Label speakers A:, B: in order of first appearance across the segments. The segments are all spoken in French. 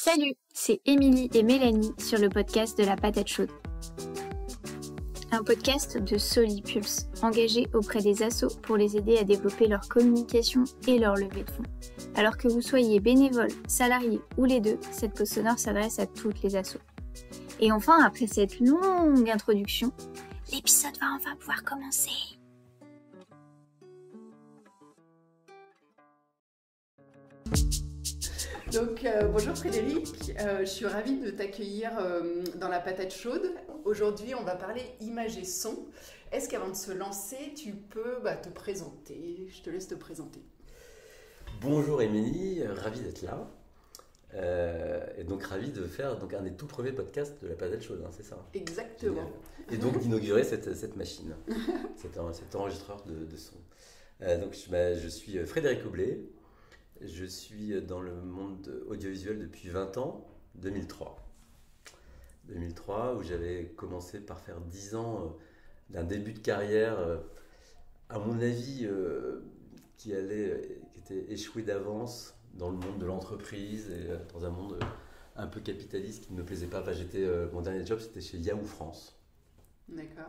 A: Salut, c'est Émilie et Mélanie sur le podcast de la patate chaude. Un podcast de Solipulse, engagé auprès des assos pour les aider à développer leur communication et leur levée de fonds. Alors que vous soyez bénévole, salarié ou les deux, cette pause sonore s'adresse à toutes les assos. Et enfin, après cette longue introduction, l'épisode va enfin pouvoir commencer.
B: Donc bonjour Frédéric, je suis ravie de t'accueillir dans la patate chaude. Aujourd'hui on va parler image et son. Est-ce qu'avant de se lancer tu peux te présenter? Je te laisse te présenter.
C: Bonjour Émilie, ravi d'être là. Et donc ravi de faire un des tout premiers podcasts de la patate chaude, c'est ça?
B: Exactement.
C: Génial. Et donc d'inaugurer cette machine, cet enregistreur de son. Donc je suis Frédéric Aublet. Je suis dans le monde audiovisuel depuis 20 ans, 2003. 2003, où j'avais commencé par faire 10 ans d'un début de carrière, à mon avis, qui était échoué d'avance dans le monde de l'entreprise et dans un monde un peu capitaliste qui ne me plaisait pas. Enfin, mon dernier job, c'était chez Yahoo France.
B: D'accord.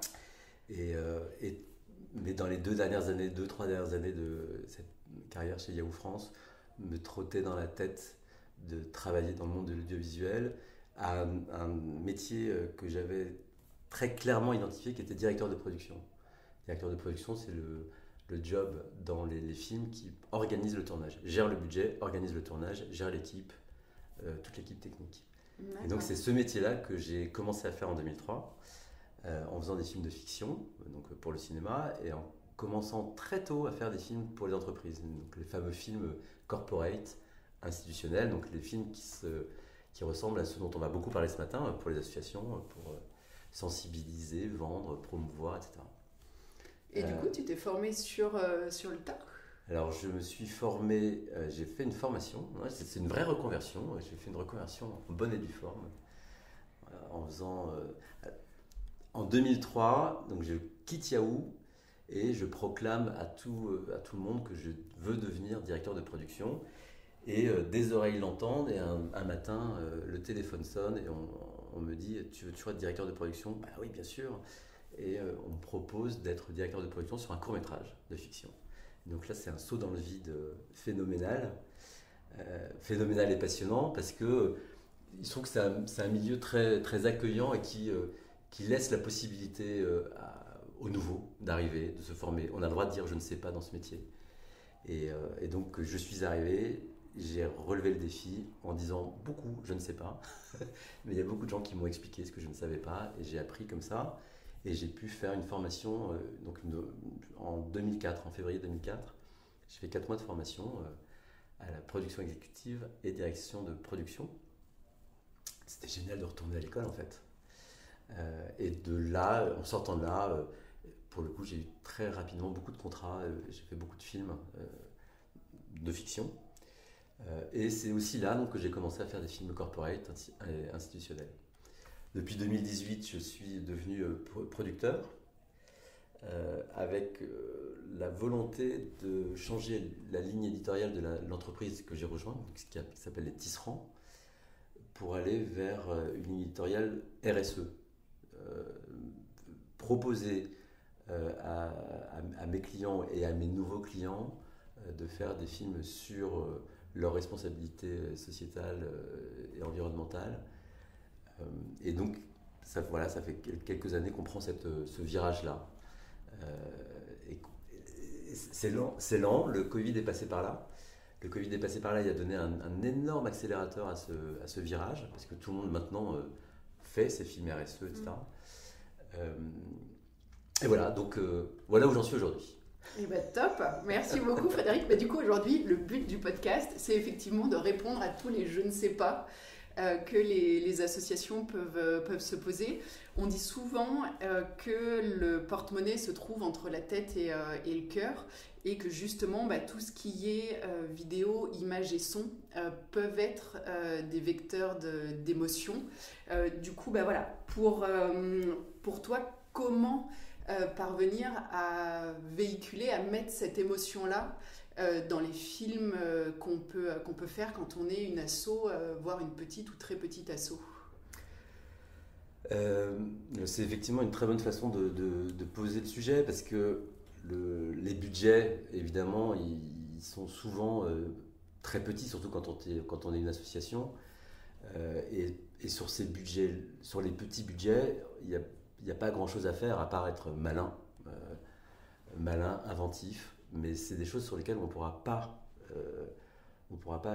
C: Mais dans les 3 dernières années de cette carrière chez Yahoo France, me trottait dans la tête de travailler dans le monde de l'audiovisuel à un métier que j'avais très clairement identifié, qui était directeur de production. Directeur de production, c'est le job dans les films qui organise le tournage, gère le budget, organise le tournage, gère l'équipe, toute l'équipe technique.
B: D'accord.
C: Et donc c'est ce métier-là que j'ai commencé à faire en 2003, en faisant des films de fiction, donc pour le cinéma, et en commençant très tôt à faire des films pour les entreprises, donc les fameux films corporate, institutionnels, donc les films qui ressemblent à ceux dont on va beaucoup parler ce matin pour les associations, pour sensibiliser, vendre, promouvoir, etc.
B: Et du coup, tu t'es formé sur le tas?
C: Alors, je me suis formé, j'ai fait une formation, c'est une vraie reconversion, j'ai fait une reconversion en bonne et due forme, en faisant... en 2003, donc je quitte Yahoo, et je proclame à tout le monde que je veux devenir directeur de production. Et des oreilles l'entendent, et un matin, le téléphone sonne, et on me dit « Tu veux toujours être directeur de production ?» Bah oui, bien sûr. Et on me propose d'être directeur de production sur un court-métrage de fiction. Donc là, c'est un saut dans le vide phénoménal. Phénoménal et passionnant, parce que il se trouve que c'est un milieu très, très accueillant et qui laisse la possibilité aux nouveaux d'arriver, de se former. On a le droit de dire je ne sais pas dans ce métier. Et donc je suis arrivé, j'ai relevé le défi en disant beaucoup je ne sais pas, mais il y a beaucoup de gens qui m'ont expliqué ce que je ne savais pas, et j'ai appris comme ça, et j'ai pu faire une formation en 2004, en février 2004. J'ai fait 4 mois de formation à la production exécutive et direction de production. C'était génial de retourner à l'école en fait. Et de là, en sortant de là, pour le coup, j'ai eu très rapidement beaucoup de contrats, j'ai fait beaucoup de films de fiction. Et c'est aussi là donc, que j'ai commencé à faire des films corporate et institutionnels. Depuis 2018, je suis devenu producteur, avec la volonté de changer la ligne éditoriale de l'entreprise que j'ai rejointe, qui s'appelle les Tisserands, pour aller vers une ligne éditoriale RSE. Proposer à mes clients et à mes nouveaux clients de faire des films sur leur responsabilité sociétale et environnementale. Et donc, ça fait quelques années qu'on prend ce virage-là. Et c'est lent, le Covid est passé par là. Le Covid est passé par là, il a donné un énorme accélérateur à ce virage, parce que tout le monde maintenant fait ses films RSE, etc. Et voilà, donc voilà où j'en suis aujourd'hui.
B: Eh ben top, merci beaucoup Frédéric. Du coup aujourd'hui, le but du podcast, c'est effectivement de répondre à tous les je ne sais pas que les associations peuvent se poser. On dit souvent que le porte-monnaie se trouve entre la tête et le cœur, et que justement tout ce qui est vidéo, image et son peuvent être des vecteurs d'émotion. Du coup, voilà, pour toi, comment parvenir à véhiculer, à mettre cette émotion-là dans les films qu'on peut faire quand on est une asso, voire une petite ou très petite asso?
C: C'est effectivement une très bonne façon de poser le sujet parce que les budgets, évidemment, ils sont souvent très petits, surtout quand on est une association. Et sur ces budgets, sur les petits budgets, il n'y a pas grand-chose à faire à part être malin, inventif. Mais c'est des choses sur lesquelles on ne pourra pas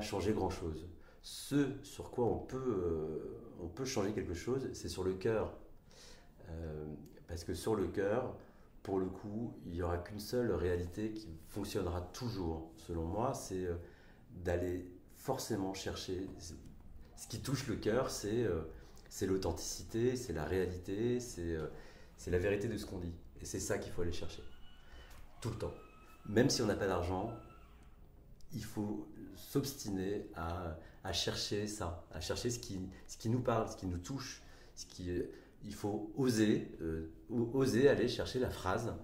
C: changer grand-chose. Ce sur quoi on peut changer quelque chose, c'est sur le cœur. Parce que sur le cœur, pour le coup, il n'y aura qu'une seule réalité qui fonctionnera toujours, selon moi, c'est d'aller forcément chercher. Ce qui touche le cœur, c'est l'authenticité, c'est la réalité, c'est la vérité de ce qu'on dit. Et c'est ça qu'il faut aller chercher, tout le temps. Même si on n'a pas d'argent, il faut s'obstiner à chercher ça, à chercher ce qui nous parle, ce qui nous touche. Il faut oser aller chercher la phrase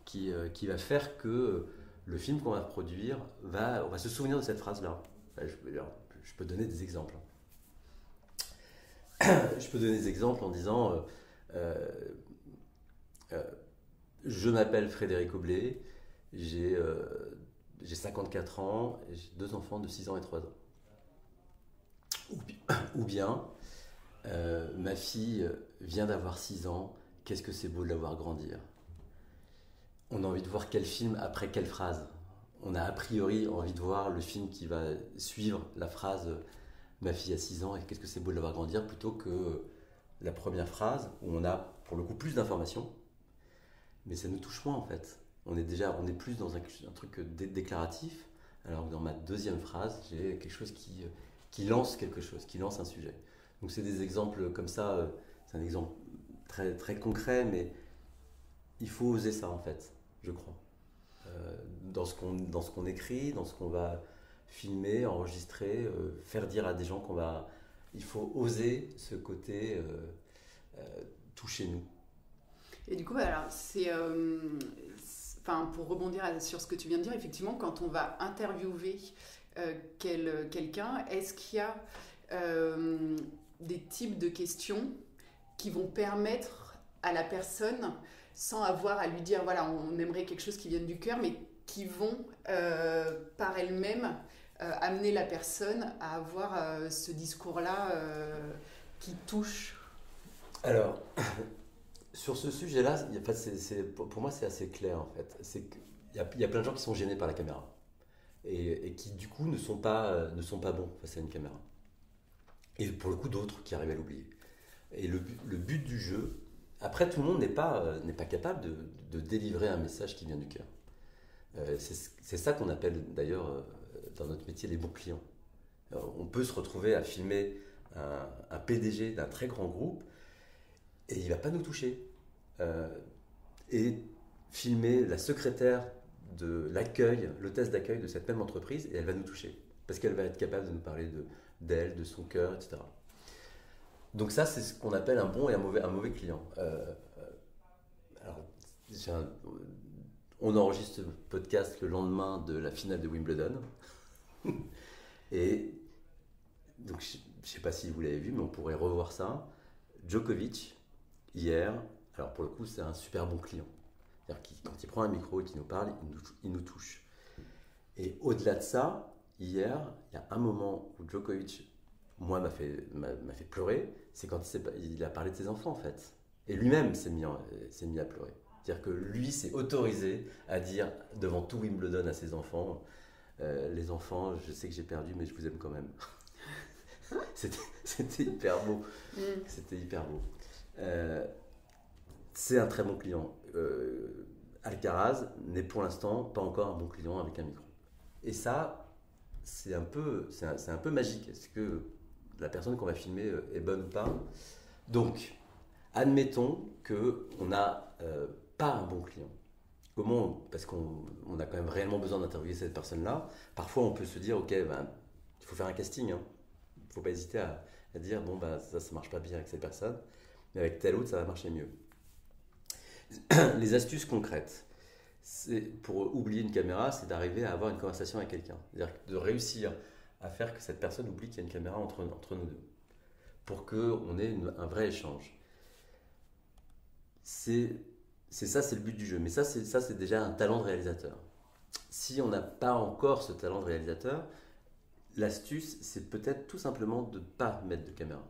C: qui va faire que le film qu'on va produire, on va se souvenir de cette phrase-là. Je peux donner des exemples. Je peux donner des exemples en disant je m'appelle Frédéric Oblet, j'ai 54 ans, et j'ai 2 enfants de 6 ans et 3 ans. Ou bien, ma fille vient d'avoir 6 ans, qu'est-ce que c'est beau de la voir grandir. On a envie de voir quel film après quelle phrase. On a a priori envie de voir le film qui va suivre la phrase ma fille a 6 ans et qu'est-ce que c'est beau de la voir grandir, plutôt que la première phrase où on a pour le coup plus d'informations, mais ça nous touche moins en fait. On est plus dans un truc déclaratif, alors que dans ma deuxième phrase, j'ai quelque chose qui lance quelque chose, qui lance un sujet. Donc c'est des exemples comme ça, c'est un exemple très, très concret, mais il faut oser ça en fait, je crois. Dans ce qu'on écrit, dans ce qu'on va filmer, enregistrer, faire dire à des gens il faut oser ce côté toucher nous.
B: Et du coup, alors, pour rebondir sur ce que tu viens de dire, effectivement, quand on va interviewer quelqu'un, est-ce qu'il y a des types de questions qui vont permettre à la personne, sans avoir à lui dire, voilà, on aimerait quelque chose qui vienne du cœur, mais qui vont, par elles-mêmes, amener la personne à avoir ce discours-là qui touche?
C: Alors, sur ce sujet-là, pour moi, c'est assez clair en fait. Il y a plein de gens qui sont gênés par la caméra et qui du coup ne sont pas bons face à une caméra. Et pour le coup, d'autres qui arrivent à l'oublier. Et le but du jeu, après, tout le monde n'est pas capable de délivrer un message qui vient du cœur. C'est ça qu'on appelle d'ailleurs dans notre métier les bons clients. On peut se retrouver à filmer un PDG d'un très grand groupe et il ne va pas nous toucher. Et filmer la secrétaire de l'accueil, l'hôtesse d'accueil de cette même entreprise, et elle va nous toucher. Parce qu'elle va être capable de nous parler d'elle, de son cœur, etc. Donc ça, c'est ce qu'on appelle un bon et un mauvais client. Alors, on enregistre ce podcast le lendemain de la finale de Wimbledon. Et donc, je ne sais pas si vous l'avez vu, mais on pourrait revoir ça. Djokovic, hier, alors pour le coup, c'est un super bon client. C'est-à-dire que quand il prend un micro et qu'il nous parle, il nous touche. Et au-delà de ça, hier, il y a un moment où Djokovic, moi, m'a fait pleurer, c'est quand il a parlé de ses enfants, en fait. Et lui-même s'est mis à pleurer. C'est-à-dire que lui s'est autorisé à dire devant tout Wimbledon à ses enfants, les enfants, je sais que j'ai perdu, mais je vous aime quand même. C'était hyper beau. C'était hyper beau. C'est un très bon client. Alcaraz n'est pour l'instant pas encore un bon client avec un micro. Et ça, c'est un peu magique. Est-ce que la personne qu'on va filmer est bonne ou pas? Donc, admettons qu'on n'a pas un bon client. Comment? Parce qu'on a quand même réellement besoin d'interviewer cette personne-là. Parfois, on peut se dire, ok, il faut faire un casting. Il ne faut pas hésiter à dire, bon, ça ne marche pas bien avec cette personne, mais avec telle autre, ça va marcher mieux. Les astuces concrètes, Pour oublier une caméra, c'est d'arriver à avoir une conversation avec quelqu'un. C'est-à-dire de réussir à faire que cette personne oublie qu'il y a une caméra entre nous deux. Pour qu'on ait un vrai échange. C'est ça, c'est le but du jeu. Mais ça, c'est déjà un talent de réalisateur. Si on n'a pas encore ce talent de réalisateur, l'astuce, c'est peut-être tout simplement de ne pas mettre de caméra.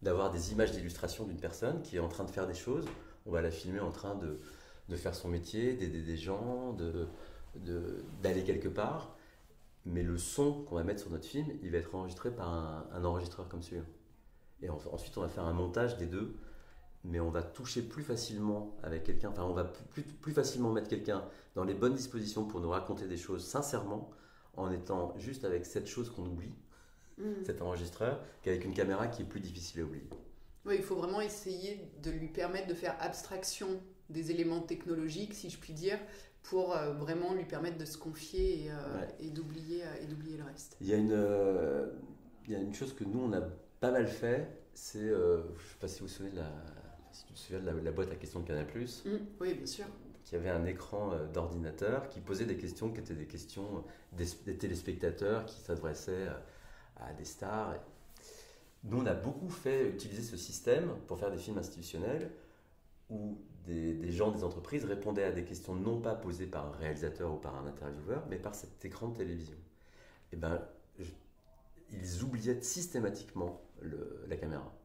C: D'avoir des images d'illustration d'une personne qui est en train de faire des choses. On va la filmer en train de faire son métier, d'aider des gens, d'aller quelque part. Mais le son qu'on va mettre sur notre film, il va être enregistré par un enregistreur comme celui-là. Et ensuite, on va faire un montage des deux, mais on va toucher plus facilement avec quelqu'un, enfin, on va plus facilement mettre quelqu'un dans les bonnes dispositions pour nous raconter des choses sincèrement, en étant juste avec cette chose qu'on oublie, cet enregistreur, qu'avec une caméra qui est plus difficile à oublier.
B: Oui, il faut vraiment essayer de lui permettre de faire abstraction des éléments technologiques, si je puis dire, pour vraiment lui permettre de se confier et d'oublier le reste.
C: Il y a une chose que nous, on a pas mal fait, c'est, je ne sais pas si vous vous souvenez si tu te souviens de la boîte à questions de Canal+.
B: Oui, bien sûr.
C: Qui avait un écran d'ordinateur qui posait des questions qui étaient des questions des téléspectateurs qui s'adressaient à des stars. Nous, on a beaucoup utiliser ce système pour faire des films institutionnels où des gens des entreprises répondaient à des questions non pas posées par un réalisateur ou par un intervieweur, mais par cet écran de télévision. Et ils oubliaient systématiquement la caméra.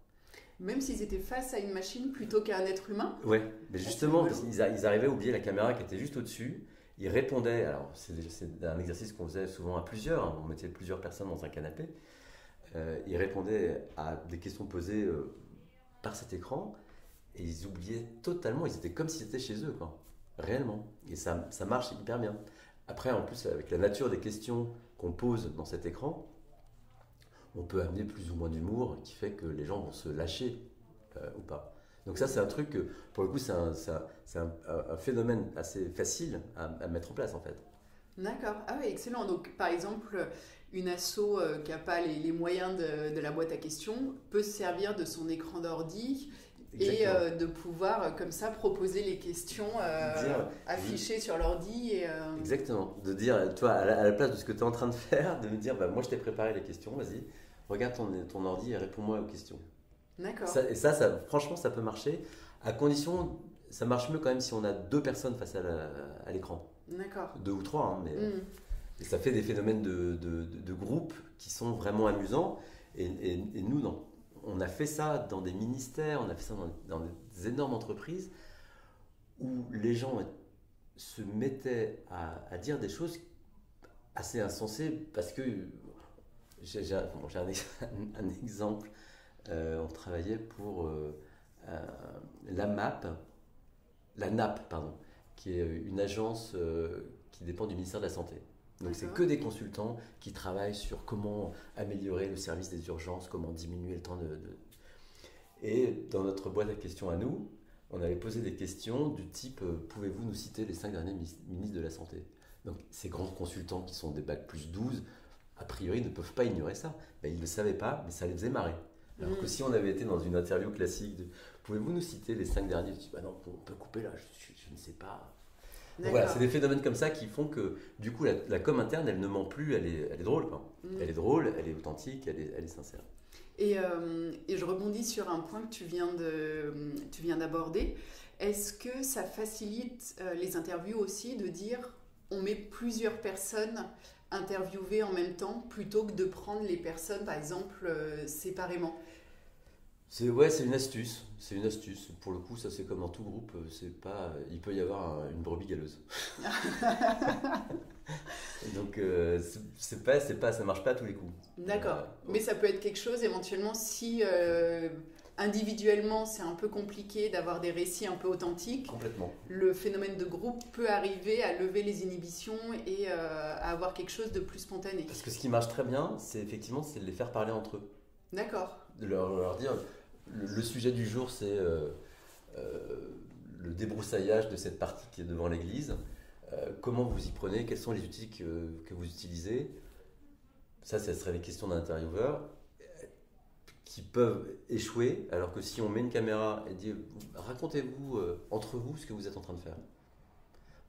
B: Même s'ils étaient face à une machine plutôt qu'à un être humain.
C: Oui, mais justement, parce qu'ils arrivaient à oublier la caméra qui était juste au-dessus. Ils répondaient, alors c'est un exercice qu'on faisait souvent à plusieurs, on mettait plusieurs personnes dans un canapé. Ils répondaient à des questions posées par cet écran et ils oubliaient totalement, ils étaient comme s'ils étaient chez eux, quoi, réellement. Et ça marche hyper bien. Après, en plus, avec la nature des questions qu'on pose dans cet écran, on peut amener plus ou moins d'humour qui fait que les gens vont se lâcher ou pas. Donc ça, c'est un truc que, pour le coup, c'est un phénomène assez facile à mettre en place, en fait.
B: D'accord. Ah oui, excellent. Donc, par exemple, une asso qui n'a pas les moyens de la boîte à questions peut se servir de son écran d'ordi et de pouvoir, comme ça, proposer les questions affichées sur l'ordi.
C: Exactement. De dire, toi, à la place de ce que tu es en train de faire, de me dire, moi, je t'ai préparé les questions, vas-y, regarde ton ordi et réponds-moi aux questions.
B: D'accord.
C: Ça, franchement, ça peut marcher, à condition, ça marche mieux quand même si on a 2 personnes face à l'écran.
B: D'accord.
C: 2 ou 3, hein, mais et ça fait des phénomènes de groupe qui sont vraiment amusants. Et nous, non. On a fait ça dans des ministères, on a fait ça dans des énormes entreprises où les gens se mettaient à dire des choses assez insensées parce que j'ai un exemple. On travaillait pour la NAP, pardon, qui est une agence qui dépend du ministère de la Santé. Donc c'est que des consultants qui travaillent sur comment améliorer le service des urgences, comment diminuer le temps Et dans notre boîte à questions à nous, on avait posé des questions du type pouvez-vous nous citer les 5 derniers ministres de la Santé? Donc ces grands consultants qui sont des bac plus 12, a priori ne peuvent pas ignorer ça. Ils ne le savaient pas, mais ça les faisait marrer. Alors que si on avait été dans une interview classique de pouvez-vous nous citer les 5 derniers? Je dis non, on peut couper là, je ne sais pas. Voilà, c'est des phénomènes comme ça qui font que du coup la com interne elle ne ment plus, elle est drôle, quoi. Elle est drôle, elle est authentique, elle est sincère.
B: Et je rebondis sur un point que tu viens d'aborder. Est-ce que ça facilite les interviews aussi de dire on met plusieurs personnes interviewées en même temps plutôt que de prendre les personnes par exemple séparément?
C: C'est une astuce. C'est une astuce. Pour le coup, ça c'est comme dans tout groupe. Il peut y avoir une brebis galeuse. Donc ça marche pas à tous les coups.
B: D'accord. Mais ça peut être quelque chose éventuellement si individuellement c'est un peu compliqué d'avoir des récits un peu authentiques.
C: Complètement.
B: Le phénomène de groupe peut arriver à lever les inhibitions et à avoir quelque chose de plus spontané.
C: Parce que ce qui marche très bien, c'est de les faire parler entre eux.
B: D'accord.
C: De leur dire le sujet du jour, c'est le débroussaillage de cette partie qui est devant l'église. Comment vous y prenez? Quels sont les outils que vous utilisez? Ça serait les questions d'un intervieweur qui peuvent échouer, alors que si on met une caméra et dit racontez-vous entre vous ce que vous êtes en train de faire.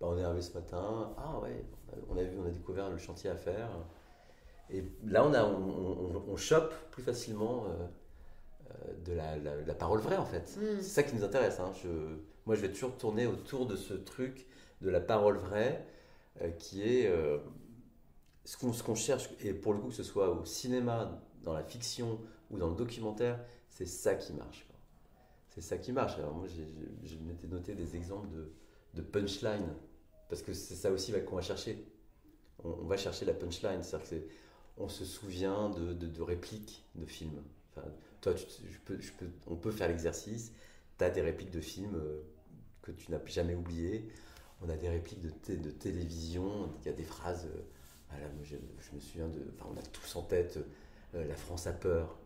C: On est arrivé ce matin, ah ouais, on a découvert le chantier à faire. Et là, on chope plus facilement de la parole vraie, en fait. C'est ça qui nous intéresse. Hein. Moi, je vais toujours tourner autour de ce truc de la parole vraie, qui est ce qu'on cherche. Et pour le coup, que ce soit au cinéma, dans la fiction ou dans le documentaire, c'est ça qui marche, quoi. C'est ça qui marche. Alors moi, je m'étais noté des exemples de punchline, parce que c'est ça aussi qu'on va chercher. On va chercher la punchline, c'est-à-dire qu'on se souvient de répliques de films. Enfin, toi, on peut faire l'exercice. Tu as des répliques de films que tu n'as jamais oubliées. On a des répliques de télévision. Il y a des phrases. Voilà, moi, je me souviens on a tous en tête La France a peur.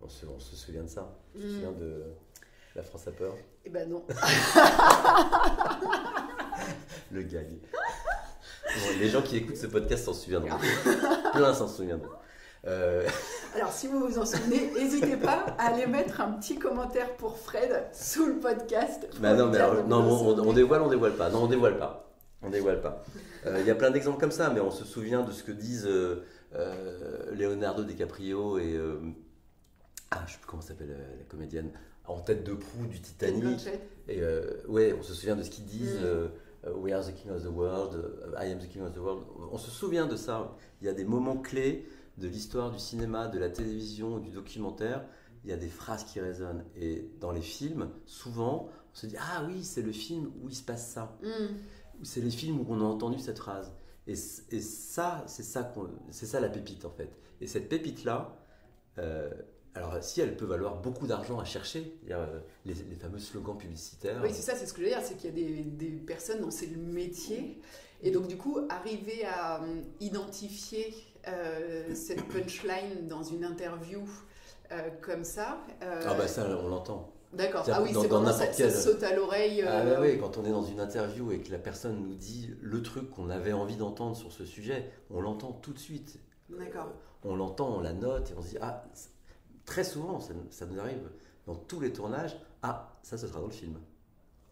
C: On se souvient de ça. Tu te souviens de La France a peur?
B: Eh ben non.
C: Le gag. Bon, les gens qui écoutent ce podcast s'en souviendront. Plein s'en souviendront.
B: Alors, si vous vous en souvenez, n'hésitez pas à aller mettre un petit commentaire pour Fred sous le podcast.
C: On dévoile pas. Non, on dévoile pas. Il y a plein d'exemples comme ça, mais on se souvient de ce que disent Leonardo DiCaprio et je ne sais plus comment s'appelle la comédienne en tête de proue du Titanic. Et on se souvient de ce qu'ils disent. We are the king of the world, I am the king of the world. On se souvient de ça. Il y a des moments clés de l'histoire du cinéma, de la télévision, du documentaire. Il y a des phrases qui résonnent. Et dans les films, souvent, on se dit ah oui, c'est le film où il se passe ça. C'est les films où on a entendu cette phrase. Et ça, c'est ça la pépite en fait. Et cette pépite-là, alors si elle peut valoir beaucoup d'argent à chercher, il y a les fameux slogans publicitaires.
B: Oui, c'est ça, c'est ce que je veux dire, c'est qu'il y a des personnes dont c'est le métier. Et donc du coup, arriver à identifier cette punchline dans une interview comme ça...
C: ça, on l'entend.
B: D'accord, ah oui, c'est vraiment ça saute à l'oreille.
C: Oui, quand on est dans une interview et que la personne nous dit le truc qu'on avait envie d'entendre sur ce sujet, on l'entend tout de suite.
B: D'accord.
C: On l'entend, on la note et on se dit très souvent, ça nous arrive dans tous les tournages, ça ce sera dans le film.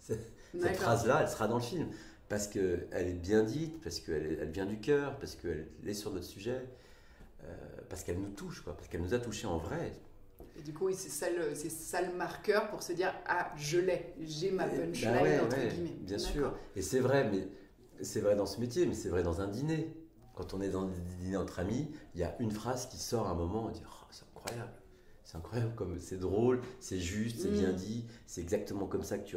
C: Cette phrase-là, elle sera dans le film. Parce qu'elle est bien dite, parce qu'elle vient du cœur, parce qu'elle est sur notre sujet, parce qu'elle nous touche, quoi, parce qu'elle nous a touchés en vrai.
B: Et du coup, c'est ça le marqueur pour se dire j'ai ma punchline, entre guillemets.
C: Bien sûr. Et c'est vrai, mais c'est vrai dans ce métier, mais c'est vrai dans un dîner. Quand on est dans des dîners entre amis, il y a une phrase qui sort à un moment, on dit c'est incroyable. C'est incroyable, comme c'est drôle, c'est juste, c'est bien dit, c'est exactement comme ça que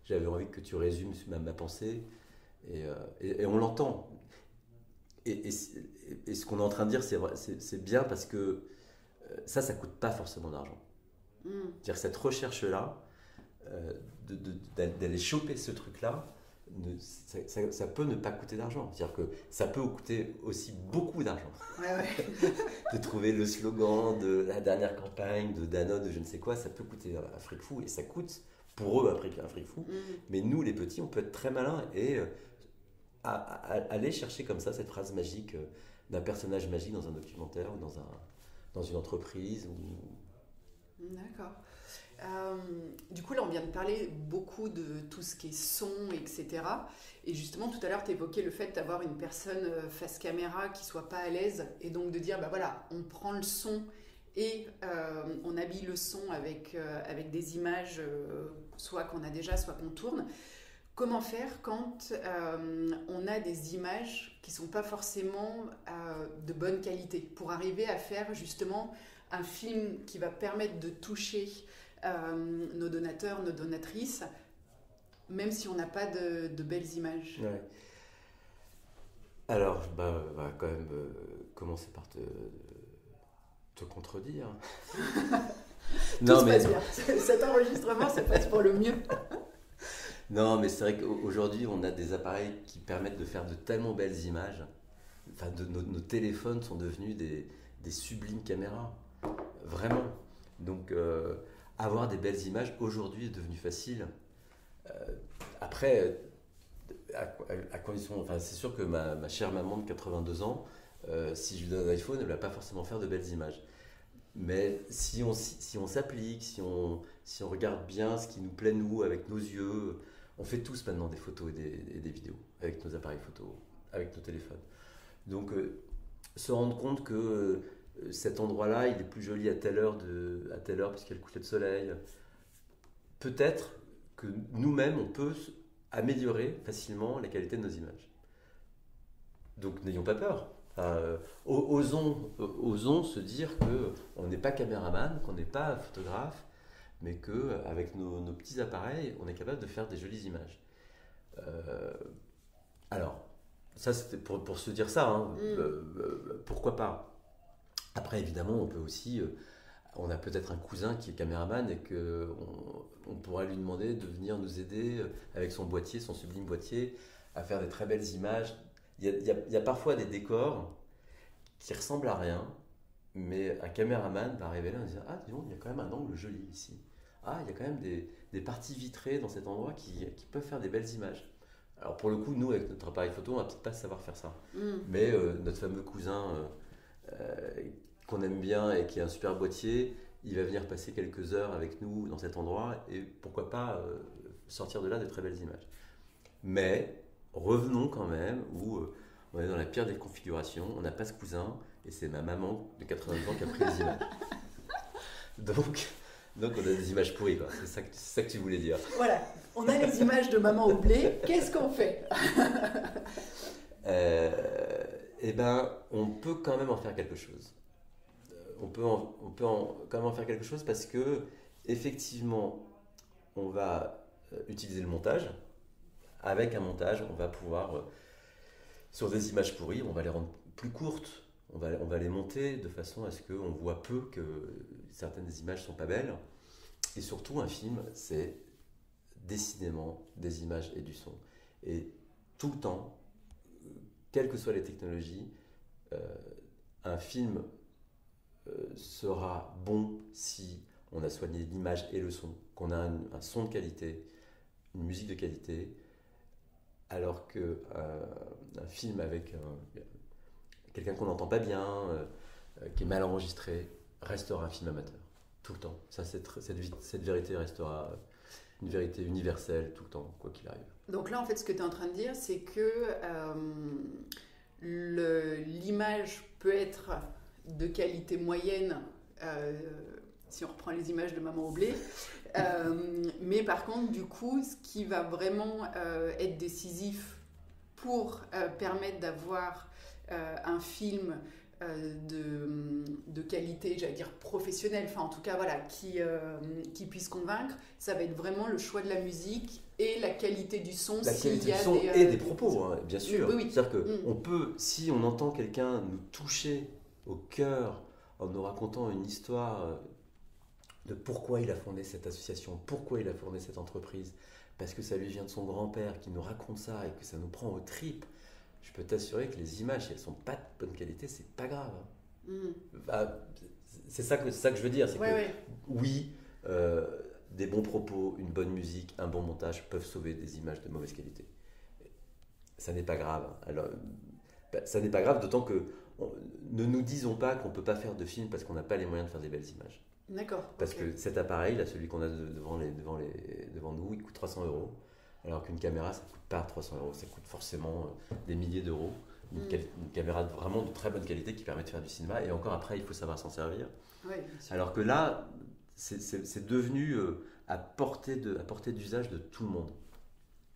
C: j'avais envie que tu résumes ma pensée, et on l'entend. Et ce qu'on est en train de dire, c'est bien parce que ça coûte pas forcément d'argent. C'est-à-dire que cette recherche-là, d'aller choper ce truc-là, ça peut ne pas coûter d'argent. C'est-à-dire que ça peut coûter aussi beaucoup d'argent. De trouver le slogan de la dernière campagne, de Danone, de je ne sais quoi, ça peut coûter un fric fou, et ça coûte pour eux un fric fou. Mais nous, les petits, on peut être très malins et aller chercher comme ça cette phrase magique d'un personnage magique dans un documentaire ou dans une entreprise.
B: D'accord. Du coup, là, on vient de parler beaucoup de tout ce qui est son, etc. Et justement, tout à l'heure, tu évoquais le fait d'avoir une personne face caméra qui soit pas à l'aise, et donc de dire, on prend le son et on habille le son avec des images, soit qu'on a déjà, soit qu'on tourne. Comment faire quand on a des images qui ne sont pas forcément de bonne qualité, pour arriver à faire justement un film qui va permettre de toucher nos donateurs, nos donatrices, même si on n'a pas de belles images.
C: Ouais. Alors, on va quand même commencer par te contredire.
B: Tout se passe bien. Cet enregistrement, ça passe pour le mieux.
C: Non, mais c'est vrai qu'aujourd'hui, on a des appareils qui permettent de faire de tellement belles images. Enfin, nos téléphones sont devenus des sublimes caméras. Vraiment. Donc, avoir des belles images, aujourd'hui, est devenu facile. Après, à condition... Enfin, c'est sûr que ma chère maman de 82 ans, si je lui donne un iPhone, elle ne va pas forcément faire de belles images. Mais si on s'applique, si on regarde bien ce qui nous plaît nous avec nos yeux, On fait tous maintenant des photos et des vidéos avec nos appareils photo, avec nos téléphones. Donc, se rendre compte que cet endroit-là, il est plus joli à telle heure parce qu'il y a le coucher de soleil. Peut-être que nous-mêmes, on peut améliorer facilement la qualité de nos images. Donc, n'ayons pas peur. Osons se dire qu'on n'est pas caméraman, qu'on n'est pas photographe, mais qu'avec nos petits appareils, on est capable de faire des jolies images. Alors, ça c'était pour se dire ça, hein. Pourquoi pas. Après, évidemment, on peut aussi... on a peut-être un cousin qui est caméraman et qu'on pourra lui demander de venir nous aider avec son boîtier, son sublime boîtier, à faire des très belles images. Il y a parfois des décors qui ressemblent à rien, mais un caméraman va arriver là et dire « Ah, dis donc, il y a quand même un angle joli ici. Ah, il y a quand même des parties vitrées dans cet endroit qui peuvent faire des belles images. » Alors pour le coup, nous, avec notre appareil photo, on va peut-être pas savoir faire ça. Mais notre fameux cousin qu'on aime bien et qui a un super boîtier, il va venir passer quelques heures avec nous dans cet endroit et pourquoi pas sortir de là de très belles images. Mais revenons quand même où on est dans la pire des configurations, on n'a pas ce cousin et c'est ma maman de 80 ans qui a pris les images. Donc on a des images pourries, quoi. C'est ça que tu voulais dire.
B: Voilà, on a les images de maman au blé, qu'est-ce qu'on fait?
C: Eh ben, on peut quand même en faire quelque chose. On peut quand même en faire quelque chose parce que effectivement, on va utiliser le montage. Avec un montage, on va pouvoir, sur des images pourries, on va les rendre plus courtes, on va les monter de façon à ce qu'on voit peu que certaines images ne sont pas belles. Et surtout, un film, c'est décidément des images et du son. Et tout le temps, quelles que soient les technologies, un film sera bon si on a soigné l'image et le son, qu'on a un son de qualité, une musique de qualité, alors qu'un film avec quelqu'un qu'on n'entend pas bien, qui est mal enregistré, restera un film amateur, tout le temps. Ça, cette vérité restera une vérité universelle tout le temps, quoi qu'il arrive.
B: Donc là, en fait, ce que tu es en train de dire, c'est que l'image peut être de qualité moyenne, si on reprend les images de Maman au blé, mais par contre, du coup, ce qui va vraiment être décisif pour permettre d'avoir un film de qualité, j'allais dire professionnelle, enfin en tout cas voilà, qui puisse convaincre, ça va être vraiment le choix de la musique et la qualité du son.
C: La qualité du son et des propos, hein, bien sûr.
B: Oui.
C: C'est-à-dire qu'on peut, si on entend quelqu'un nous toucher au cœur en nous racontant une histoire de pourquoi il a fondé cette association, pourquoi il a fondé cette entreprise, parce que ça lui vient de son grand-père qui nous raconte ça et que ça nous prend aux tripes, je peux t'assurer que les images, si elles ne sont pas de bonne qualité, c'est pas grave. Bah, c'est ça que je veux dire. C'est oui, des bons propos, une bonne musique, un bon montage peuvent sauver des images de mauvaise qualité. Ça n'est pas grave. Alors, ça n'est pas grave, d'autant que ne nous disons pas qu'on ne peut pas faire de film parce qu'on n'a pas les moyens de faire des belles images.
B: D'accord.
C: Parce que cet appareil, là, celui qu'on a devant nous, il coûte 300 €. Alors qu'une caméra, ça ne coûte pas 300 €, ça coûte forcément des milliers d'euros. Une caméra vraiment de très bonne qualité qui permet de faire du cinéma. Et encore après, il faut savoir s'en servir.
B: Ouais,
C: alors que là, c'est devenu à portée d'usage de tout le monde.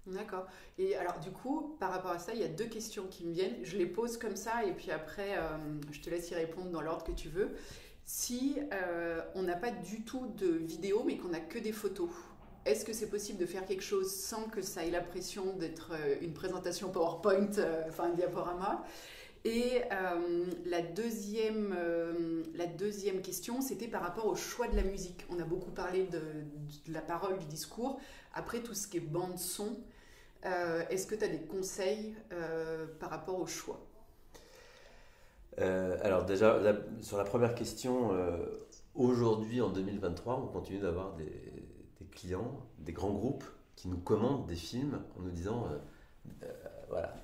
B: D'accord. Et alors du coup, par rapport à ça, il y a deux questions qui me viennent. Je les pose comme ça et puis après, je te laisse y répondre dans l'ordre que tu veux. Si on n'a pas du tout de vidéo mais qu'on n'a que des photos, est-ce que c'est possible de faire quelque chose sans que ça ait l'impression d'être une présentation PowerPoint, enfin un diaporama? Et la deuxième question, c'était par rapport au choix de la musique. On a beaucoup parlé de la parole, du discours. Après, tout ce qui est bande-son, est-ce que tu as des conseils par rapport au choix?
C: Alors déjà, sur la première question, aujourd'hui, en 2023, on continue d'avoir des clients, des grands groupes qui nous commandent des films en nous disant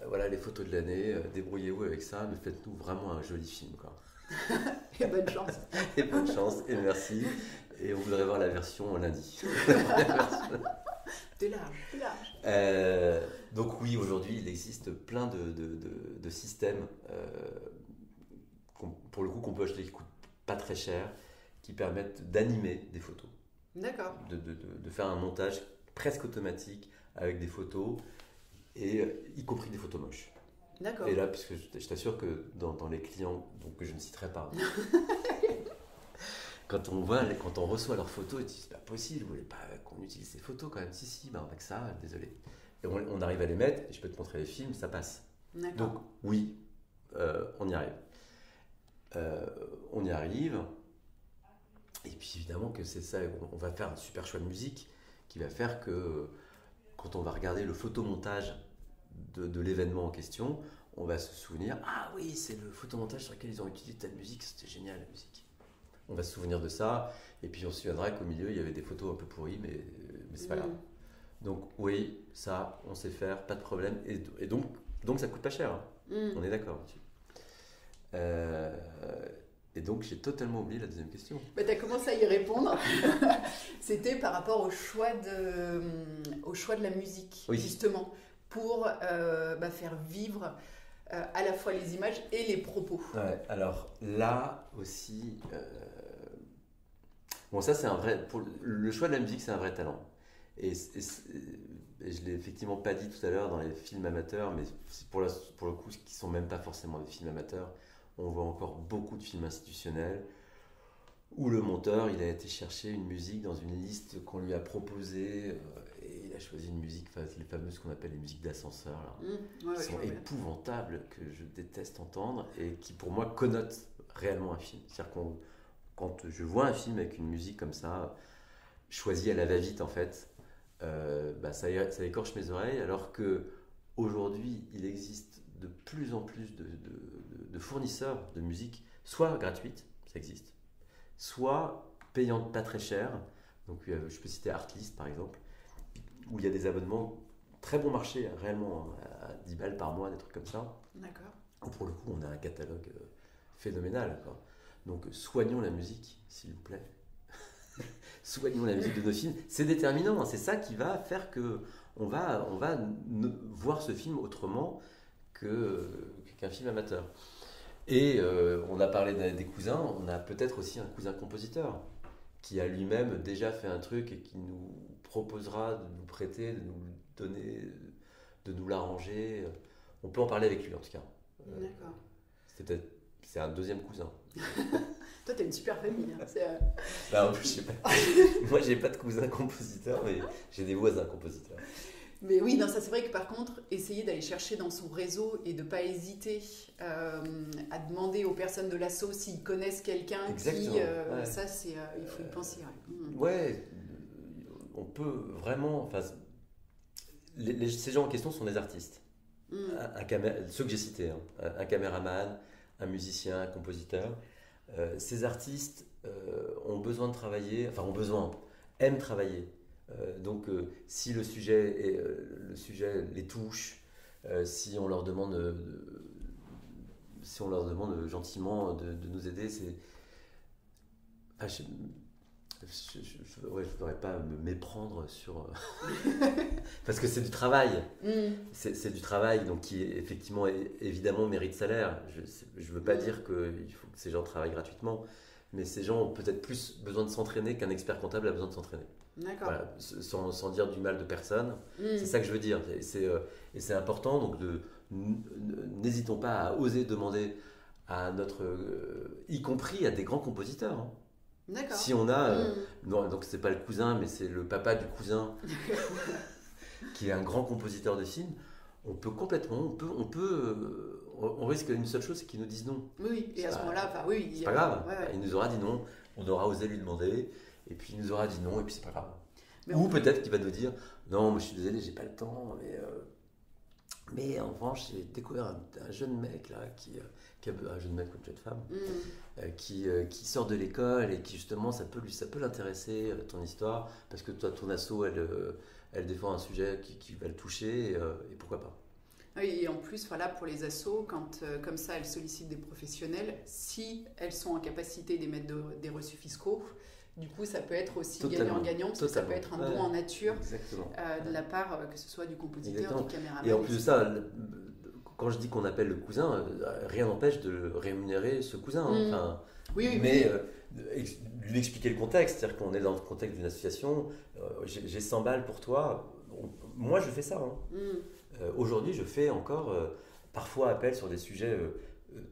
C: voilà les photos de l'année, débrouillez-vous avec ça, mais faites-nous vraiment un joli film, quoi.
B: Et bonne chance.
C: Et bonne chance, et merci. Et on voudrait voir la version lundi.
B: De large.
C: Donc oui, aujourd'hui, il existe plein de systèmes, pour le coup, qu'on peut acheter qui ne coûtent pas très cher, qui permettent d'animer des photos.
B: D'accord.
C: De faire un montage presque automatique avec des photos, et y compris des photos moches.
B: D'accord.
C: Et là, parce que je t'assure que dans les clients, donc que je ne citerai pas, quand on reçoit leurs photos, ils disent c'est pas possible, vous voulez pas qu'on utilise ces photos quand même? Si, ben avec ça, désolé. Et on arrive à les mettre, et je peux te montrer les films, ça passe.
B: D'accord.
C: Donc oui, on y arrive. On y arrive. Et puis évidemment que c'est ça, on va faire un super choix de musique qui va faire que quand on va regarder le photomontage de l'événement en question, on va se souvenir, ah oui, c'est le photomontage sur lequel ils ont utilisé telle musique, c'était génial la musique. On va se souvenir de ça, et puis on se souviendra qu'au milieu il y avait des photos un peu pourries, mais c'est pas grave. Donc oui, ça, on sait faire, pas de problème, et donc ça coûte pas cher, hein. On est d'accord là-dessus. Et donc j'ai totalement oublié la deuxième question.
B: Bah, tu as commencé à y répondre. C'était par rapport au choix de la musique, oui. Justement, pour faire vivre à la fois les images et les propos.
C: Ouais, alors là aussi, bon ça c'est un vrai, le choix de la musique c'est un vrai talent. Et je l'ai effectivement pas dit tout à l'heure dans les films amateurs, mais pour le coup qui sont même pas forcément des films amateurs, on voit encore beaucoup de films institutionnels où le monteur il a été chercher une musique dans une liste qu'on lui a proposée, et il a choisi une musique, les fameuses qu'on appelle les musiques d'ascenseur là, qui sont épouvantables, que je déteste entendre et qui pour moi connotent réellement un film. C'est-à-dire quand je vois un film avec une musique comme ça, choisie à la va-vite en fait, ça écorche mes oreilles, alors que aujourd'hui il existe de plus en plus de fournisseurs de musique, soit gratuites, ça existe, soit payantes pas très cher. Donc je peux citer Artlist par exemple, où il y a des abonnements très bon marché, réellement à 10 balles par mois, des trucs comme ça.
B: D'accord.
C: Où pour le coup on a un catalogue phénoménal, quoi. Donc soignons la musique, s'il vous plaît. Soignons la musique de nos films, c'est déterminant, c'est ça qui va faire que on va voir ce film autrement qu'un film amateur. Et on a parlé des cousins, on a peut-être aussi un cousin compositeur qui a lui-même déjà fait un truc et qui nous proposera de nous prêter, de nous donner, de nous l'arranger. On peut en parler avec lui en tout cas.
B: D'accord.
C: C'est un deuxième cousin.
B: Toi, t'as une super famille. Hein.
C: Bah, en plus, je sais pas. Moi, j'ai pas de cousin compositeur, mais j'ai des voisins compositeurs.
B: Mais oui, non, ça c'est vrai que par contre, essayer d'aller chercher dans son réseau et de ne pas hésiter à demander aux personnes de l'asso s'ils connaissent quelqu'un qui...
C: ouais.
B: Ça, c'est, il faut y penser.
C: Ouais, on peut vraiment... Ces gens en question sont des artistes. Ceux que j'ai cités, hein, un caméraman, un musicien, un compositeur. Ces artistes ont besoin de travailler, aiment travailler. Donc si le sujet les touche, si on leur demande gentiment de nous aider, c'est je ne voudrais pas me méprendre sur parce que c'est du travail. C'est du travail donc qui effectivement évidemment mérite salaire. Je veux pas dire qu'il faut que ces gens travaillent gratuitement, mais ces gens ont peut-être plus besoin de s'entraîner qu'un expert comptable a besoin de s'entraîner.
B: D'accord.
C: Voilà, sans dire du mal de personne. C'est ça que je veux dire. Et c'est important, donc n'hésitons pas à oser demander à y compris à des grands compositeurs. Hein.
B: D'accord.
C: Si on a, non, donc c'est pas le cousin, mais c'est le papa du cousin qui est un grand compositeur de films, on peut complètement, on risque une seule chose, c'est qu'ils nous disent non.
B: Oui, et à ce moment-là,
C: c'est pas grave. Ouais. Il nous aura dit non, on aura osé lui demander. Et puis il nous aura dit non, et puis c'est pas grave. Ou peut-être qu'il va nous dire non, moi je suis désolé, j'ai pas le temps, mais en revanche, j'ai découvert un jeune mec là, un jeune mec ou une jeune femme, qui sort de l'école et qui justement ça peut l'intéresser, ton histoire, parce que toi, ton asso, elle défend un sujet qui va le toucher, et pourquoi pas.
B: Oui, et en plus, voilà, pour les assos, quand comme ça, elles sollicitent des professionnels, si elles sont en capacité d'émettre des reçus fiscaux, Du coup, ça peut être aussi
C: Totalement.
B: gagnant-gagnant, parce que ça peut être un don en nature de la part, que ce soit du compositeur,
C: Exactement.
B: du caméraman.
C: Et en plus de ça, quand je dis qu'on appelle le cousin, rien n'empêche de rémunérer ce cousin. Enfin, mais lui expliquer le contexte, c'est-à-dire qu'on est dans le contexte d'une association, j'ai 100 balles pour toi, moi je fais ça. Aujourd'hui, je fais encore parfois appel sur des sujets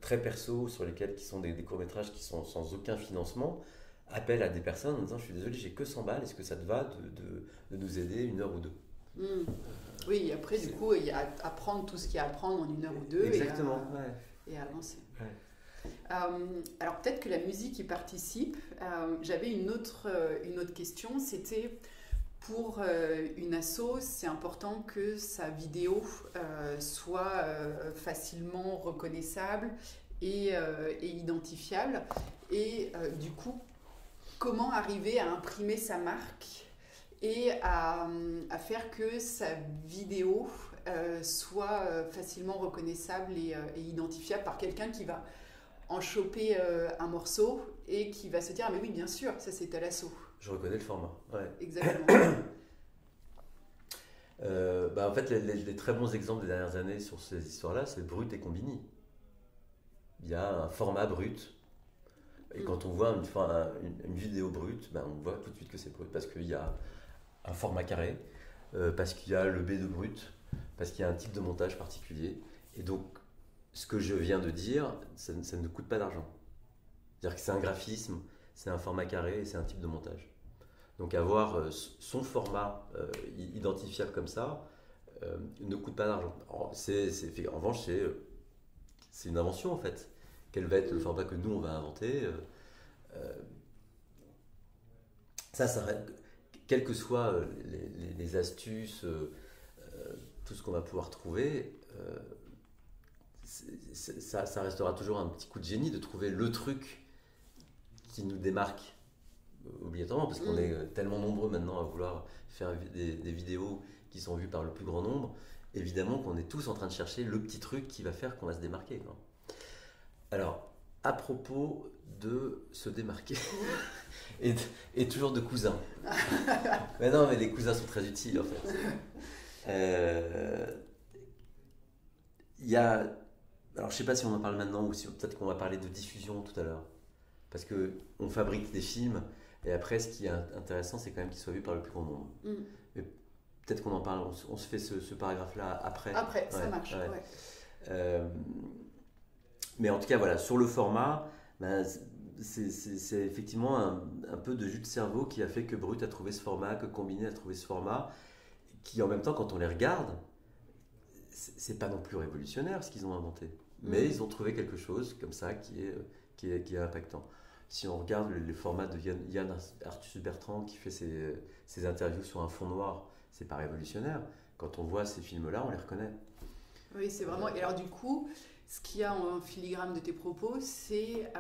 C: très perso, sur lesquels qui sont des courts-métrages qui sont sans aucun financement, appel à des personnes en disant je suis désolé, j'ai que 100 balles, est-ce que ça te va de nous aider 1 heure ou 2
B: Oui, après du coup, il y a à apprendre tout ce qu'il y a à apprendre en 1 heure ou 2
C: Exactement,
B: et à avancer.
C: Ouais.
B: Alors peut-être que la musique y participe. J'avais une autre question, c'était pour une asso, c'est important que sa vidéo soit facilement reconnaissable et identifiable. Et du coup, comment arriver à imprimer sa marque et à faire que sa vidéo soit facilement reconnaissable et identifiable par quelqu'un qui va en choper un morceau et qui va se dire « Ah mais oui, bien sûr, ça c'est à l'asso ».
C: Je reconnais le format. Ouais.
B: Exactement.
C: En fait, les très bons exemples des dernières années sur ces histoires-là, c'est Brut et Combini. Il y a un format brut. Et quand on voit une vidéo brute, on voit tout de suite que c'est brut parce qu'il y a un format carré, parce qu'il y a le B de brut, parce qu'il y a un type de montage particulier. Et donc, ce que je viens de dire, ça ne coûte pas d'argent. C'est-à-dire que c'est un graphisme, c'est un format carré et c'est un type de montage. Donc avoir son format identifiable comme ça ne coûte pas d'argent. En revanche, c'est une invention en fait. Quel va être le format que nous on va inventer quelles que soient les astuces, tout ce qu'on va pouvoir trouver, ça restera toujours un petit coup de génie de trouver le truc qui nous démarque obligatoirement, parce qu'on est tellement nombreux maintenant à vouloir faire des vidéos qui sont vues par le plus grand nombre, évidemment qu'on est tous en train de chercher le petit truc qui va faire qu'on va se démarquer, quoi. Alors, à propos de se démarquer et toujours de cousins. Mais non, mais les cousins sont très utiles en fait. Il y a... Alors, je sais pas si on en parle maintenant ou si peut-être qu'on va parler de diffusion tout à l'heure. Parce qu'on fabrique des films et après, ce qui est intéressant, c'est quand même qu'ils soient vus par le plus grand nombre. Mais peut-être qu'on en parle, on se fait ce paragraphe-là après.
B: Après, ça marche. Ouais.
C: Mais en tout cas, voilà, sur le format, c'est effectivement un peu de jus de cerveau qui a fait que Brut a trouvé ce format, que Combiné a trouvé ce format, qui en même temps, quand on les regarde, c'est pas non plus révolutionnaire ce qu'ils ont inventé. Mais ils ont trouvé quelque chose comme ça qui est impactant. Si on regarde les formats de Yann Arthus Bertrand qui fait ses interviews sur un fond noir, c'est pas révolutionnaire. Quand on voit ces films-là, on les reconnaît.
B: Oui, c'est vraiment... Et alors du coup, ce qu'il y a en filigrane de tes propos, c'est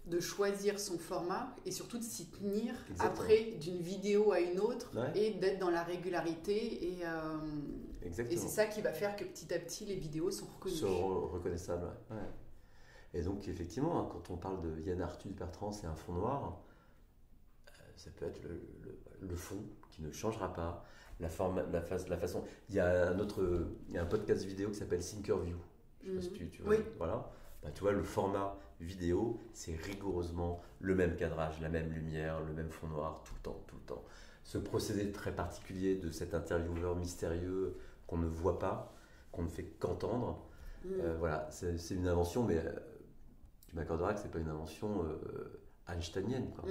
B: de choisir son format et surtout de s'y tenir. Exactement. Après d'une vidéo à une autre, et d'être dans la régularité. Et c'est ça qui va faire que petit à petit, les vidéos sont reconnues.
C: Sont reconnaissables, ouais. Et donc, effectivement, quand on parle de Yann Arthus Bertrand, c'est un fond noir. Ça peut être le fond qui ne changera pas. La façon. Il y a un podcast vidéo qui s'appelle Thinkerview. Je ne sais pas si tu vois.
B: Oui.
C: Voilà. Tu vois, le format vidéo, c'est rigoureusement le même cadrage, la même lumière, le même fond noir, tout le temps. Ce procédé très particulier de cet intervieweur mystérieux qu'on ne voit pas, qu'on ne fait qu'entendre. Voilà, c'est une invention, mais tu m'accorderas que ce n'est pas une invention einsteinienne, quoi.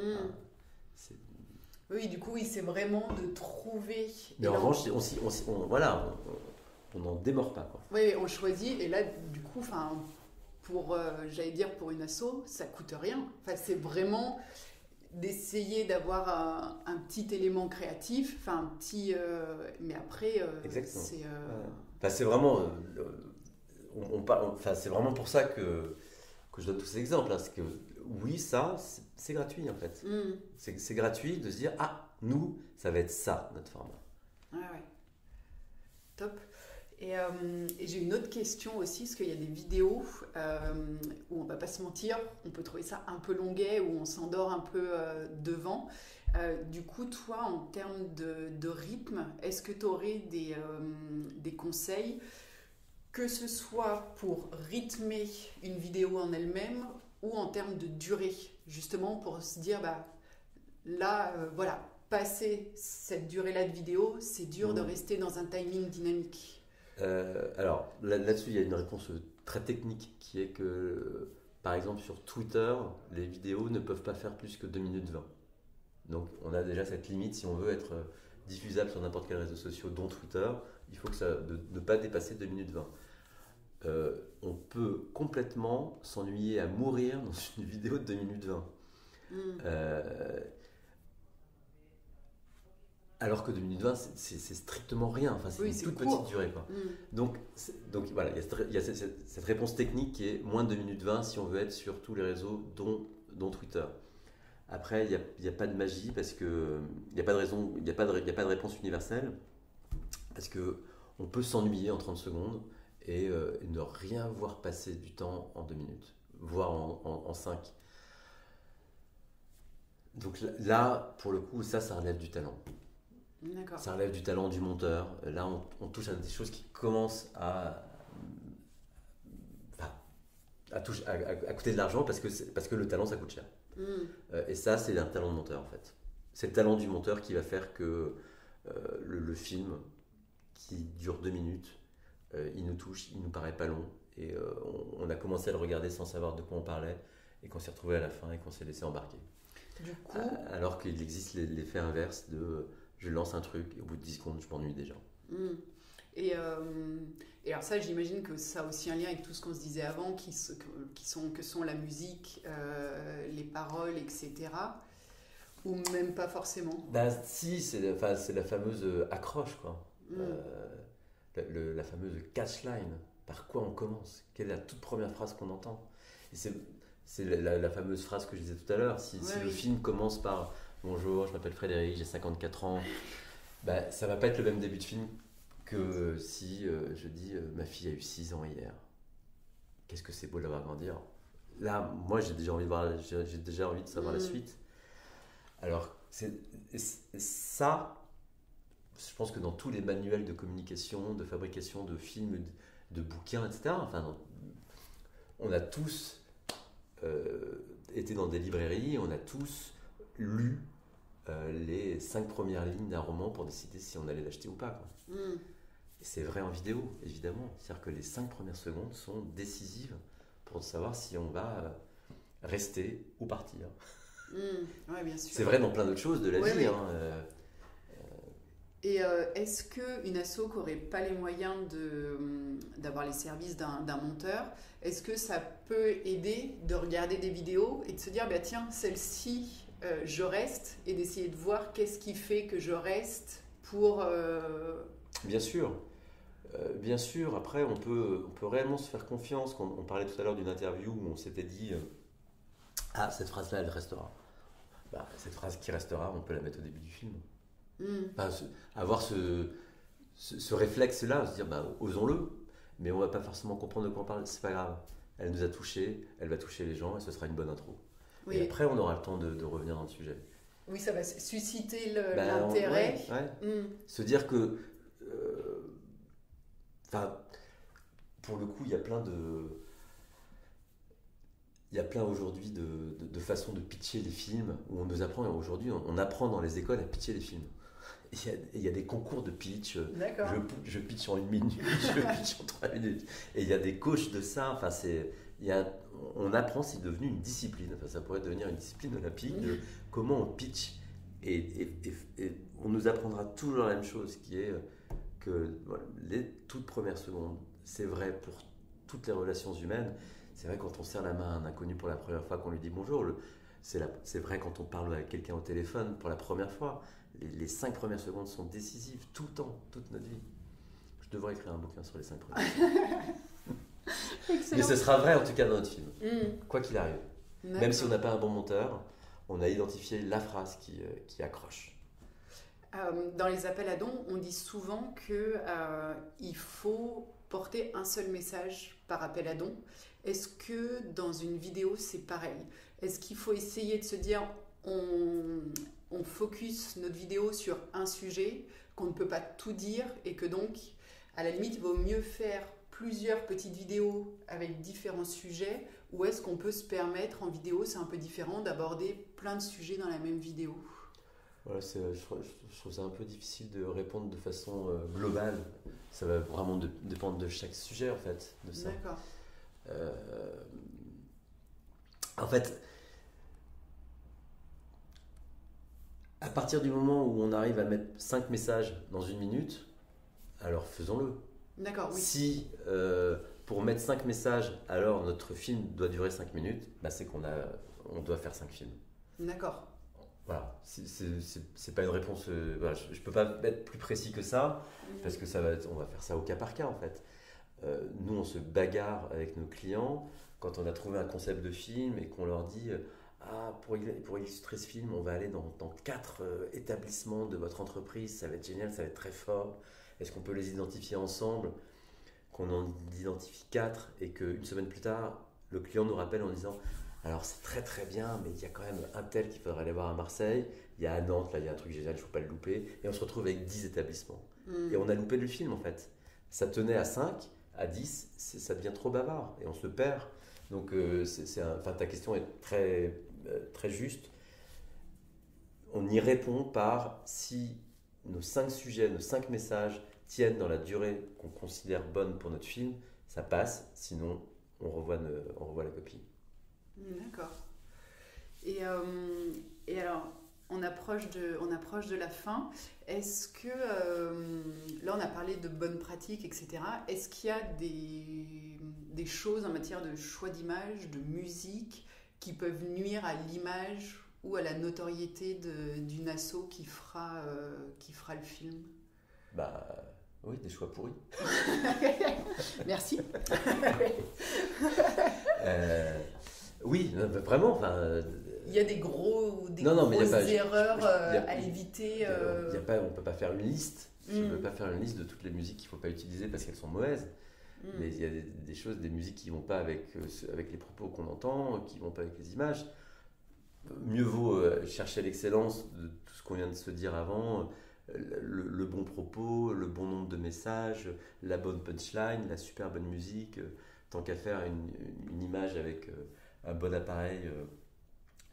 B: Oui, du coup, c'est vraiment de trouver...
C: Mais en revanche, on n'en démord pas, quoi.
B: Oui, on choisit, et là, du coup, j'allais dire pour une asso, ça coûte rien. Enfin, c'est vraiment d'essayer d'avoir un petit élément créatif, mais après,
C: c'est vraiment... c'est vraiment pour ça que je donne tous ces exemples. C'est que oui, ça, c'est gratuit en fait. C'est gratuit de se dire, nous, ça va être ça, notre format.
B: Ouais. Top. Et j'ai une autre question aussi, parce qu'il y a des vidéos où on va pas se mentir, on peut trouver ça un peu longuet, où on s'endort un peu devant. Du coup, toi, en termes de rythme, est-ce que tu aurais des conseils, que ce soit pour rythmer une vidéo en elle-même ou en termes de durée, justement pour se dire, là, voilà, passer cette durée-là de vidéo, c'est dur de rester dans un timing dynamique.
C: Alors là-dessus, il y a une réponse très technique qui est que, par exemple, sur Twitter, les vidéos ne peuvent pas faire plus que 2 minutes 20. Donc on a déjà cette limite. Si on veut être diffusable sur n'importe quel réseau social, dont Twitter, il faut que ça ne pas dépasser 2 minutes 20. On peut complètement s'ennuyer à mourir dans une vidéo de 2 minutes 20. Alors que 2 minutes 20, c'est strictement rien. Enfin, c'est une toute petite durée, quoi. Donc voilà, il y a cette réponse technique qui est moins de 2 minutes 20 si on veut être sur tous les réseaux, dont Twitter. Après, il n'y a pas de magie parce que il n'y a pas de raison, il n'y a pas de réponse universelle, parce qu'on peut s'ennuyer en 30 secondes et ne rien voir passer du temps en 2 minutes, voire en 5. Donc là, pour le coup, ça relève du talent.
B: D'accord.
C: Ça relève du talent du monteur. Là, on touche à des choses qui commencent à coûter de l'argent parce que le talent, ça coûte cher. Et ça, c'est un talent de monteur, en fait. C'est le talent du monteur qui va faire que le film, qui dure 2 minutes, il nous touche, il nous paraît pas long. Et on a commencé à le regarder sans savoir de quoi on parlait, et qu'on s'est retrouvé à la fin et qu'on s'est laissé embarquer.
B: Du coup...
C: Alors qu'il existe l'effet inverse de... Je lance un truc et au bout de 10 secondes, je m'ennuie déjà.
B: Et alors ça, j'imagine que ça a aussi un lien avec tout ce qu'on se disait avant, que sont la musique, les paroles, etc. Ou même pas forcément.
C: Si, c'est la fameuse accroche, quoi. La fameuse catchline. Par quoi on commence? Quelle est la toute première phrase qu'on entend? Et c'est la fameuse phrase que je disais tout à l'heure. Si le film commence par... Bonjour, je m'appelle Frédéric, j'ai 54 ans. Ça va pas être le même début de film que si je dis ma fille a eu 6 ans hier. Qu'est-ce que c'est beau de l'avoir grandir. Là, moi, j'ai déjà envie de savoir la suite. Alors, ça, je pense que dans tous les manuels de communication, de fabrication de films, de bouquins, etc., on a tous été dans des librairies, on a tous lu les 5 premières lignes d'un roman pour décider si on allait l'acheter ou pas, quoi. Et c'est vrai en vidéo, évidemment. C'est-à-dire que les 5 premières secondes sont décisives pour savoir si on va rester ou partir.
B: Ouais, bien sûr.
C: C'est vrai dans plein d'autres choses de la vie.
B: Oui. Et est-ce qu'une asso qui n'aurait pas les moyens d'avoir les services d'un monteur, est-ce que ça peut aider de regarder des vidéos et de se dire, tiens, celle-ci, je reste, et d'essayer de voir qu'est-ce qui fait que je reste pour...
C: Bien sûr. Bien sûr, après on peut réellement se faire confiance. On parlait tout à l'heure d'une interview où on s'était dit cette phrase-là, elle restera. Cette phrase qui restera, on peut la mettre au début du film. Avoir ce réflexe-là, se dire osons-le, mais on va pas forcément comprendre de quoi on parle, c'est pas grave. Elle nous a touchés, elle va toucher les gens et ce sera une bonne intro. Oui. Et après, on aura le temps de revenir dans le sujet.
B: Oui, ça va susciter l'intérêt.
C: Ouais. Se dire que pour le coup, il y a plein aujourd'hui de façons de pitcher les films où on nous apprend, et aujourd'hui on apprend dans les écoles à pitcher les films. Il y a des concours de pitch, je pitch en 1 minute, je pitch en 3 minutes, et il y a des coachs de ça. On apprend, c'est devenu une discipline, ça pourrait devenir une discipline olympique de comment on pitch, et on nous apprendra toujours la même chose, qui est que les toutes premières secondes, c'est vrai pour toutes les relations humaines. C'est vrai quand on serre la main à un inconnu pour la première fois, qu'on lui dit bonjour. C'est vrai quand on parle avec quelqu'un au téléphone pour la première fois. Les 5 premières secondes sont décisives tout le temps, toute notre vie. Je devrais écrire un bouquin sur les 5 premières secondes. Mais ce sera vrai en tout cas dans notre film, quoi qu'il arrive. Même si on n'a pas un bon monteur, on a identifié la phrase qui accroche.
B: Dans les appels à dons, on dit souvent qu'il faut porter un seul message par appel à dons. Est-ce que dans une vidéo, c'est pareil? Est-ce qu'il faut essayer de se dire, on focus notre vidéo sur un sujet, qu'on ne peut pas tout dire et que donc, à la limite, il vaut mieux faire plusieurs petites vidéos avec différents sujets, ou est-ce qu'on peut se permettre en vidéo, c'est un peu différent, d'aborder plein de sujets dans la même vidéo?
C: Voilà, je trouve ça un peu difficile de répondre de façon globale. Ça va vraiment dépendre de chaque sujet, en fait, de ça.
B: D'accord.
C: En fait, à partir du moment où on arrive à mettre 5 messages dans 1 minute, alors faisons-le.
B: D'accord, oui.
C: Si pour mettre 5 messages, alors notre film doit durer 5 minutes, bah c'est on doit faire 5 films.
B: D'accord.
C: Voilà, c'est pas une réponse. Voilà, je peux pas être plus précis que ça, parce que on va faire ça au cas par cas en fait. Nous, on se bagarre avec nos clients quand on a trouvé un concept de film et qu'on leur dit pour illustrer ce film, on va aller dans 4 établissements de votre entreprise, ça va être génial, ça va être très fort. Est-ce qu'on peut les identifier ensemble? Qu'on en identifie 4 et qu'une semaine plus tard, le client nous rappelle en disant alors c'est très très bien, mais il y a quand même un tel qu'il faudrait aller voir à Marseille, il y a à Nantes, là il y a un truc génial, il ne faut pas le louper. Et on se retrouve avec 10 établissements. Et on a loupé le film en fait. Ça tenait à 5, à 10, ça devient trop bavard et on se perd. Donc ta question est très, très juste. On y répond par si nos 5 sujets, nos 5 messages tiennent dans la durée qu'on considère bonne pour notre film, ça passe, sinon on revoit la copie.
B: D'accord. Et alors, on approche de la fin. Est-ce que, là on a parlé de bonnes pratiques, etc. Est-ce qu'il y a des choses en matière de choix d'image, de musique, qui peuvent nuire à l'image ou à la notoriété d'une asso qui fera le film?
C: Oui, des choix pourris.
B: Merci.
C: Oui, vraiment.
B: Il y a des grosses erreurs à éviter.
C: On ne peut pas faire une liste. Je ne peux pas faire une liste de toutes les musiques qu'il ne faut pas utiliser parce qu'elles sont mauvaises. Mais il y a des choses, des musiques qui ne vont pas avec les propos qu'on entend, qui ne vont pas avec les images. Mieux vaut chercher l'excellence de tout ce qu'on vient de se dire avant, le bon propos, le bon nombre de messages, la bonne punchline, la super bonne musique. Tant qu'à faire une image avec un bon appareil,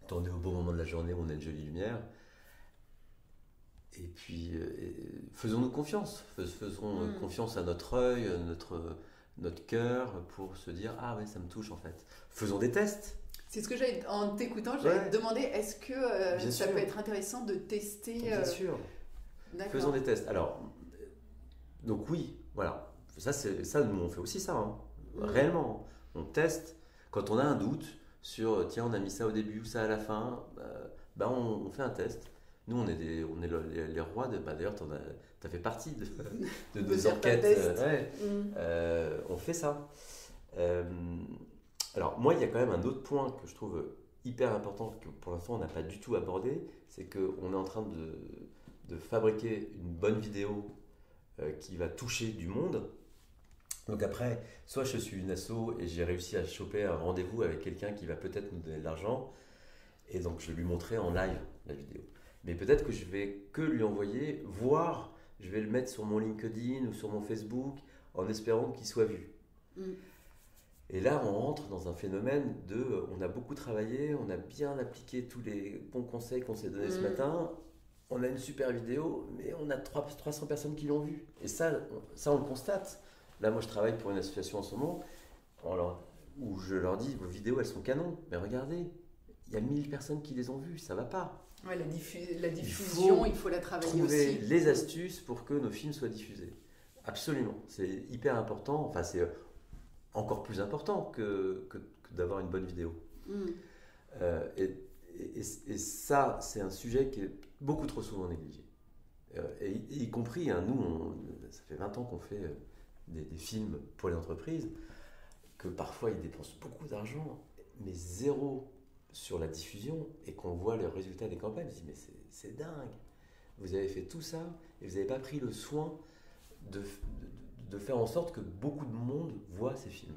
C: tourné au bon moment de la journée où on a une jolie lumière. Et puis, faisons-nous confiance. Faisons confiance à notre œil, notre cœur, pour se dire « Ah oui, ça me touche en fait ». Faisons des tests.
B: C'est ce que en t'écoutant, j'allais te demander, est-ce que ça peut être intéressant de tester
C: Bien sûr. Faisons des tests. Alors, donc oui, voilà. Ça, nous, on fait aussi ça. Hein. Réellement, on teste. Quand on a un doute sur, tiens, on a mis ça au début ou ça à la fin, on fait un test. Nous, on est les rois de... d'ailleurs, tu as fait partie de nos enquêtes. On fait ça. Alors, moi, il y a quand même un autre point que je trouve hyper important, que pour l'instant, on n'a pas du tout abordé, c'est qu'on est en train de fabriquer une bonne vidéo qui va toucher du monde. Donc après, soit je suis une asso et j'ai réussi à choper un rendez-vous avec quelqu'un qui va peut-être nous donner de l'argent, et donc je vais lui montrer en live la vidéo. Mais peut-être que je vais que lui envoyer, voire je vais le mettre sur mon LinkedIn ou sur mon Facebook en espérant qu'il soit vu. Et là, on rentre dans un phénomène on a beaucoup travaillé, on a bien appliqué tous les bons conseils qu'on s'est donnés ce matin, on a une super vidéo, mais on a 300 personnes qui l'ont vue. Et ça, on le constate. Là, moi, je travaille pour une association en ce moment où je leur dis, vos vidéos, elles sont canons. Mais regardez, il y a 1000 personnes qui les ont vues, ça va pas.
B: Ouais, la diffusion, il faut la travailler aussi.
C: Trouver les astuces pour que nos films soient diffusés. Absolument, c'est hyper important. Enfin, c'est encore plus important que d'avoir une bonne vidéo. Et ça, c'est un sujet qui est beaucoup trop souvent négligé. Et y compris, nous, ça fait 20 ans qu'on fait des films pour les entreprises, que parfois ils dépensent beaucoup d'argent, mais zéro sur la diffusion, et qu'on voit les résultats des campagnes, je dis mais c'est dingue. vous avez fait tout ça et vous n'avez pas pris le soin de faire en sorte que beaucoup de monde voit ces films.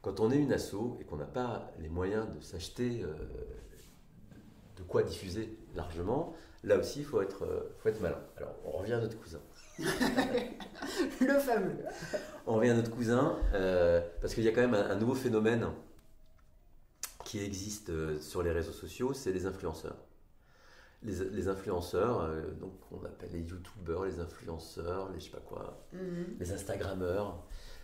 C: Quand on est une asso et qu'on n'a pas les moyens de s'acheter de quoi diffuser largement, là aussi, il faut être malin. Alors, on revient à notre cousin.
B: Le fameux.
C: On revient à notre cousin, parce qu'il y a quand même un nouveau phénomène qui existe sur les réseaux sociaux, c'est les influenceurs. Les influenceurs, donc on appelle les youtubeurs, les influenceurs, les je sais pas quoi, les instagrammeurs,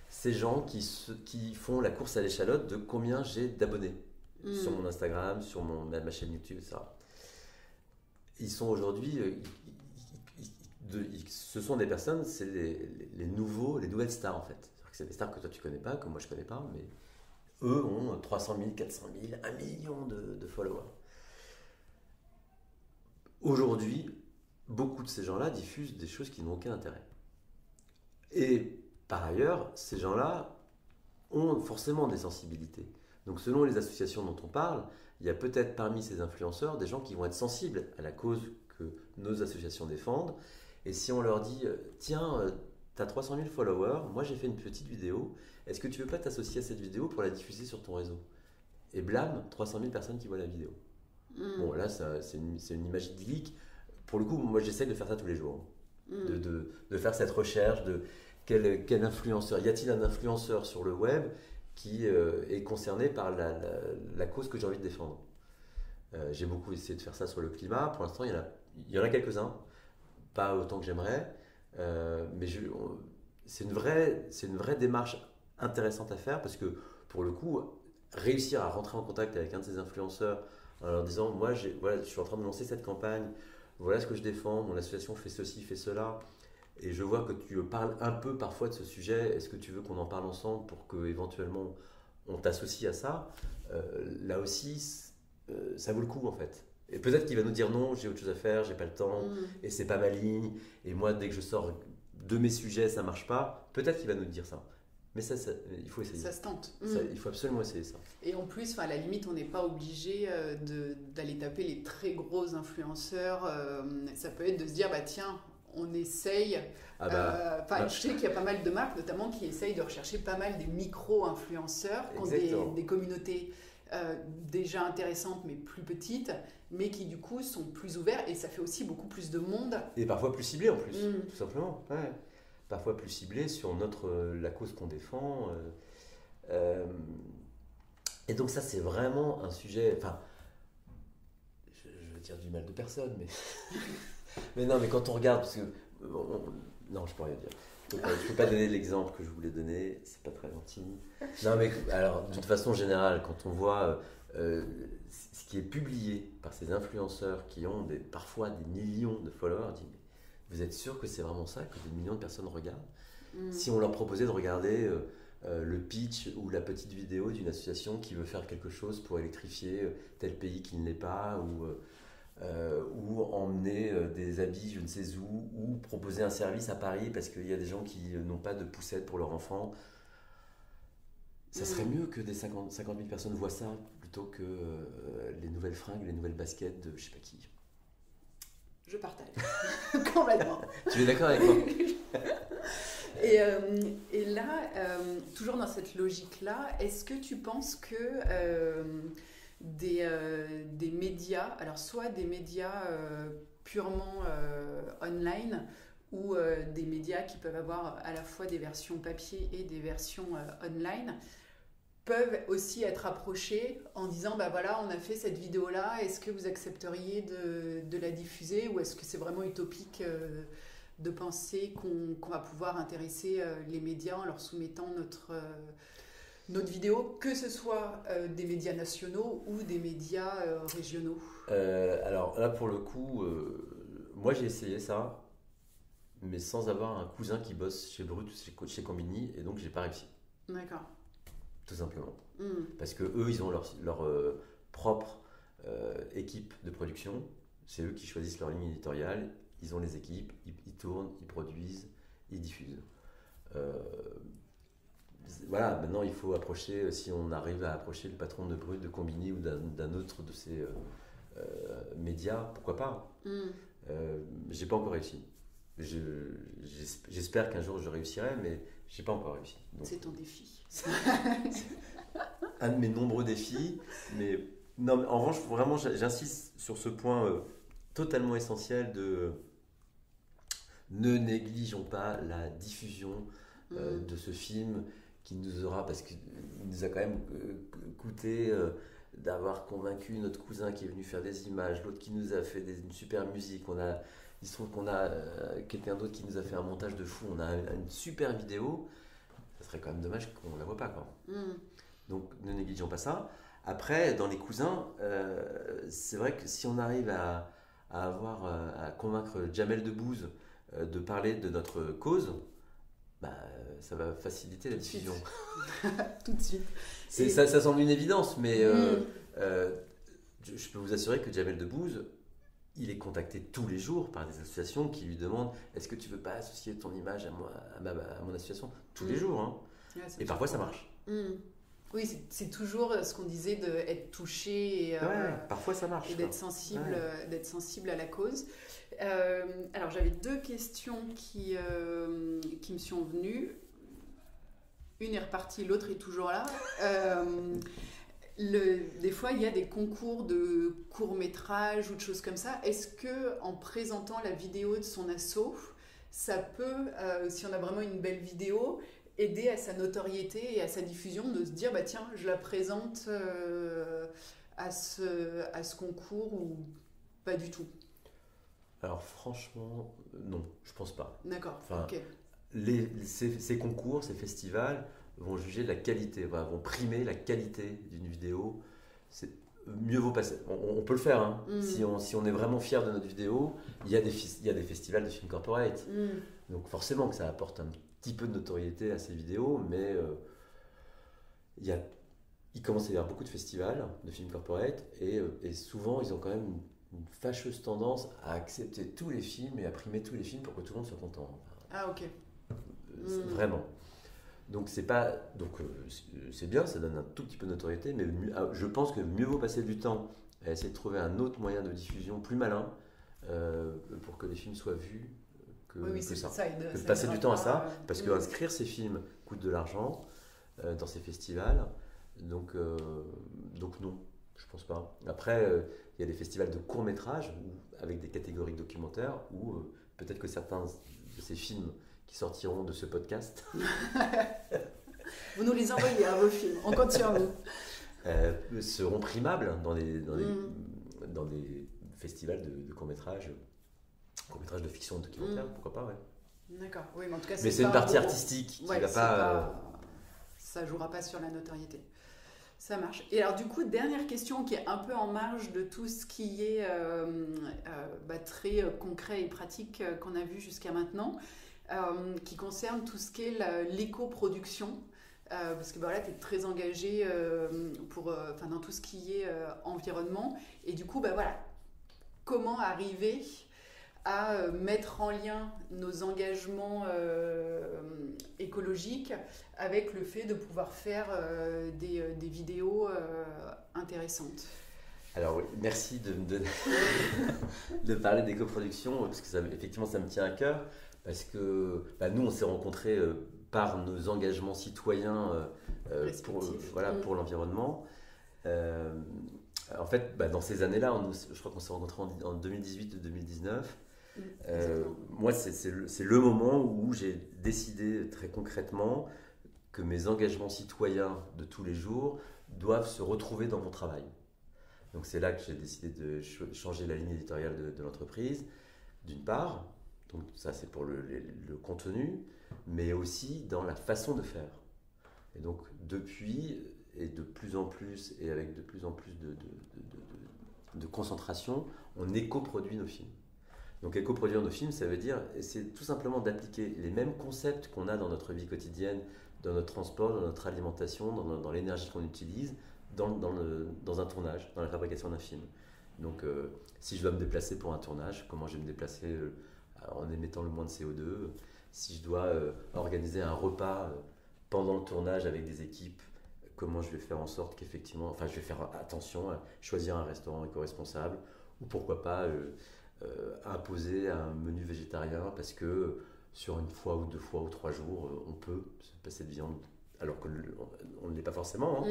C: ces gens qui font la course à l'échalote de combien j'ai d'abonnés sur mon Instagram, sur ma chaîne YouTube, etc. Ils sont aujourd'hui, ce sont des personnes, c'est les nouvelles stars en fait. C'est des stars que toi tu connais pas, que moi je connais pas, mais eux ont 300 000, 400 000, 1 million de followers. Aujourd'hui, beaucoup de ces gens-là diffusent des choses qui n'ont aucun intérêt. Et par ailleurs, ces gens-là ont forcément des sensibilités. Donc selon les associations dont on parle, il y a peut-être parmi ces influenceurs des gens qui vont être sensibles à la cause que nos associations défendent. Et si on leur dit, tiens, tu as 300 000 followers, moi j'ai fait une petite vidéo, est-ce que tu veux pas t'associer à cette vidéo pour la diffuser sur ton réseau? Et blâme, 300 000 personnes qui voient la vidéo. Bon, là, c'est une image idyllique. Pour le coup, moi, j'essaie de faire ça tous les jours. De faire cette recherche de quel influenceur. Y a-t-il un influenceur sur le web qui est concerné par la cause que j'ai envie de défendre? J'ai beaucoup essayé de faire ça sur le climat. Pour l'instant, il y en a quelques-uns. Pas autant que j'aimerais. Mais c'est une vraie démarche intéressante à faire parce que, pour le coup, réussir à rentrer en contact avec un de ces influenceurs en leur disant, moi, je suis en train de lancer cette campagne, voilà ce que je défends, mon association fait ceci, fait cela, et je vois que tu parles un peu parfois de ce sujet, est-ce que tu veux qu'on en parle ensemble pour qu'éventuellement on t'associe à ça? Là aussi, ça vaut le coup en fait. Et peut-être qu'il va nous dire non, j'ai autre chose à faire, j'ai pas le temps, et c'est pas ma ligne, et moi dès que je sors de mes sujets, ça marche pas. Peut-être qu'il va nous dire ça. Mais ça, il faut essayer.
B: Ça se tente.
C: Il faut absolument essayer ça.
B: Et en plus, à la limite, on n'est pas obligé d'aller taper les très gros influenceurs. Ça peut être de se dire, bah tiens, on essaye. Je sais qu'il y a pas mal de marques, notamment, qui essayent de rechercher pas mal des micro-influenceurs qui ont des communautés déjà intéressantes, mais plus petites, mais qui du coup sont plus ouverts. Et ça fait aussi beaucoup plus de monde.
C: Et parfois plus ciblés en plus, tout simplement. Ouais. Parfois plus ciblés sur la cause qu'on défend. Et donc ça, c'est vraiment un sujet... Enfin, je veux dire du mal de personne, mais... mais non, mais quand on regarde... Parce que, non, je peux rien dire. Je ne peux pas donner l'exemple que je voulais donner, c'est pas très gentil. Non, mais alors, de toute façon générale, quand on voit ce qui est publié par ces influenceurs qui ont parfois des millions de followers, on dit, mais vous êtes sûr que c'est vraiment ça, que des millions de personnes regardent? Si on leur proposait de regarder le pitch ou la petite vidéo d'une association qui veut faire quelque chose pour électrifier tel pays qui ne l'est pas, ou emmener des habits je ne sais où, ou proposer un service à Paris parce qu'il y a des gens qui n'ont pas de poussette pour leur enfant, ça serait mieux que des 50 000 personnes voient ça plutôt que les nouvelles fringues, les nouvelles baskets de je sais pas qui.
B: Je partage. Complètement.
C: Tu es d'accord avec moi?
B: Et là, toujours dans cette logique-là, est-ce que tu penses que des médias, alors soit des médias purement online ou des médias qui peuvent avoir à la fois des versions papier et des versions online, peuvent aussi être approchés en disant bah voilà, on a fait cette vidéo là, est-ce que vous accepteriez de la diffuser, ou est-ce que c'est vraiment utopique de penser qu'on va pouvoir intéresser les médias en leur soumettant notre vidéo, que ce soit des médias nationaux ou des médias régionaux?
C: Alors là pour le coup, moi j'ai essayé ça, mais sans avoir un cousin qui bosse chez Brut ou chez Combini, et donc j'ai pas réussi.
B: D'accord.
C: Tout simplement. Parce que eux, ils ont leur propre équipe de production. C'est eux qui choisissent leur ligne éditoriale. Ils ont les équipes, ils tournent, ils produisent, ils diffusent. Voilà, maintenant il faut approcher, si on arrive à approcher le patron de Brut, de Combini ou d'un autre de ces médias, pourquoi pas. J'ai pas encore réussi. J'espère qu'un jour je réussirai, mais j'ai pas encore réussi. Donc,
B: c'est ton défi.
C: un de mes nombreux défis, mais non, mais en revanche, vraiment, j'insiste sur ce point totalement essentiel de ne négligeons pas la diffusion de ce film qui nous aura, parce qu'il nous a quand même coûté d'avoir convaincu notre cousin qui est venu faire des images, l'autre qui nous a fait une super musique, il se trouve qu'on a quelqu'un d'autre qui nous a fait un montage de fou, on a une super vidéo, ça serait quand même dommage qu'on ne la voit pas, quoi. Donc ne négligeons pas ça. Après, dans les cousins, c'est vrai que si on arrive à convaincre Jamel Debbouze de parler de notre cause, ça va faciliter la diffusion.
B: Tout de suite.
C: Ça semble une évidence, mais je peux vous assurer que Jamel Debbouze, il est contacté tous les jours par des associations qui lui demandent est-ce que tu veux pas associer ton image à mon association tous les jours, hein.
B: Ouais,
C: et parfois ça marche.
B: Oui, c'est toujours ce qu'on disait d'être touché et,
C: parfois ça marche,
B: et d'être sensible à la cause. Alors j'avais 2 questions qui me sont venues. Une est repartie, l'autre est toujours là. Des fois, il y a des concours de courts-métrages ou de choses comme ça. Est-ce que en présentant la vidéo de son asso, ça peut, si on a vraiment une belle vidéo, aider à sa notoriété et à sa diffusion, de se dire tiens, je la présente à ce concours, ou pas du tout?
C: Alors franchement, non, je pense pas.
B: D'accord,
C: enfin,
B: ok.
C: Ces concours, ces festivals vont juger de la qualité, vont primer la qualité d'une vidéo. Mieux vaut passer. On peut le faire, hein. Si on est vraiment fier de notre vidéo, il y a des festivals de films corporate. Donc forcément que ça apporte un petit peu de notoriété à ces vidéos, mais il commence à y avoir beaucoup de festivals de films corporate, et souvent ils ont quand même une fâcheuse tendance à accepter tous les films et à primer tous les films pour que tout le monde soit content.
B: Ah ok.
C: Vraiment. Donc c'est bien, ça donne un tout petit peu de notoriété, mais je pense que mieux vaut passer du temps à essayer de trouver un autre moyen de diffusion plus malin pour que les films soient vus que de passer du temps à ça, parce que inscrire ces films coûte de l'argent dans ces festivals, donc non, je pense pas. Après, il y a des festivals de courts-métrages avec des catégories documentaires où peut-être que certains de ces films qui sortiront de ce podcast
B: vous nous les envoyez, vos films, on compte sur vous,
C: seront primables dans des festivals de courts-métrages de fiction et documentaire, pourquoi pas, ouais.
B: D'accord, oui, mais en tout cas,
C: c'est une partie artistique qui va pas...
B: Ça jouera pas sur la notoriété. Ça marche. Et alors du coup, dernière question qui est un peu en marge de tout ce qui est très concret et pratique qu'on a vu jusqu'à maintenant, qui concerne tout ce qui est l'éco-production. Parce que là, tu es très engagé dans tout ce qui est environnement. Et du coup, comment arriver à mettre en lien nos engagements écologiques avec le fait de pouvoir faire des vidéos intéressantes.
C: Alors oui, merci de parler d'éco-production, parce que effectivement ça me tient à cœur, parce que nous on s'est rencontrés par nos engagements citoyens pour l'environnement. En fait, dans ces années-là, je crois qu'on s'est rencontrés en 2018 et 2019. Moi, c'est le moment où j'ai décidé très concrètement que mes engagements citoyens de tous les jours doivent se retrouver dans mon travail. Donc c'est là que j'ai décidé de changer la ligne éditoriale de l'entreprise, d'une part, donc ça c'est pour le contenu, mais aussi dans la façon de faire. Et donc depuis, et de plus en plus, et avec de plus en plus de concentration, on éco-produit nos films. Donc éco-produire nos films, ça veut dire, c'est tout simplement d'appliquer les mêmes concepts qu'on a dans notre vie quotidienne, dans notre transport, dans notre alimentation, dans l'énergie qu'on utilise, dans un tournage, dans la fabrication d'un film. Donc si je dois me déplacer pour un tournage, comment je vais me déplacer en émettant le moins de CO2 ? Si je dois organiser un repas pendant le tournage avec des équipes, comment je vais faire en sorte qu'effectivement, je vais faire attention à choisir un restaurant éco-responsable, ou pourquoi pas imposer un menu végétarien parce que sur une fois ou 2 fois ou 3 jours, on peut se passer de viande alors qu'on ne l'est pas forcément.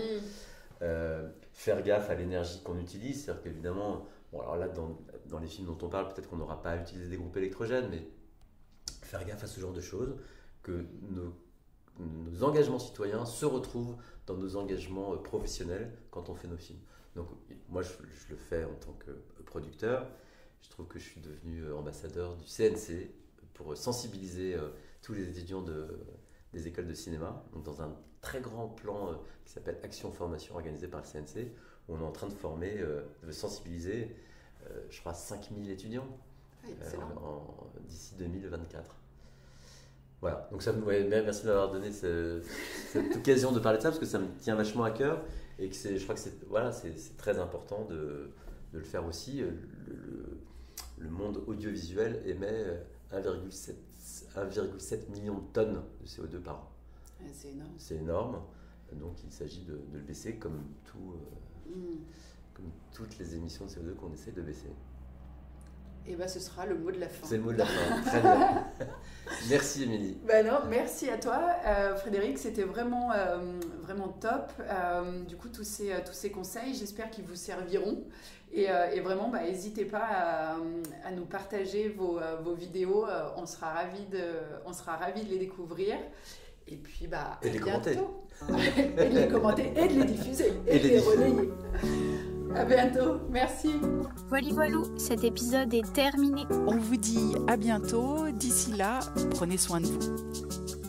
C: Faire gaffe à l'énergie qu'on utilise, c'est-à-dire qu'évidemment, bon, alors là dans les films dont on parle, peut-être qu'on n'aura pas à utiliser des groupes électrogènes, mais faire gaffe à ce genre de choses, que nos engagements citoyens se retrouvent dans nos engagements professionnels quand on fait nos films. Donc moi je le fais en tant que producteur. Je trouve que je suis devenu ambassadeur du CNC pour sensibiliser tous les étudiants des écoles de cinéma, donc dans un très grand plan qui s'appelle Action Formation organisé par le CNC, où on est en train de former, de sensibiliser, je crois, 5000 étudiants d'ici 2024. Voilà, donc merci de m'avoir donné cette occasion de parler de ça, parce que ça me tient vachement à cœur, et que je crois que c'est très important de le faire aussi. Le monde audiovisuel émet 1,7 million de tonnes de CO2 par an.
B: C'est énorme.
C: C'est énorme, donc il s'agit de le baisser comme toutes les émissions de CO2 qu'on essaie de baisser.
B: Et ce sera le mot de la fin.
C: C'est le mot de la fin, très bien. Merci Émilie.
B: Merci à toi Frédéric, c'était vraiment top. Du coup, tous ces conseils, j'espère qu'ils vous serviront. Et vraiment, n'hésitez pas à nous partager vos vidéos, on sera ravis de les découvrir. Et puis, à bientôt. Et de les commenter, et de les diffuser, et de les relayer. À bientôt, merci.
A: Voilà, cet épisode est terminé.
D: On vous dit à bientôt. D'ici là, prenez soin de vous.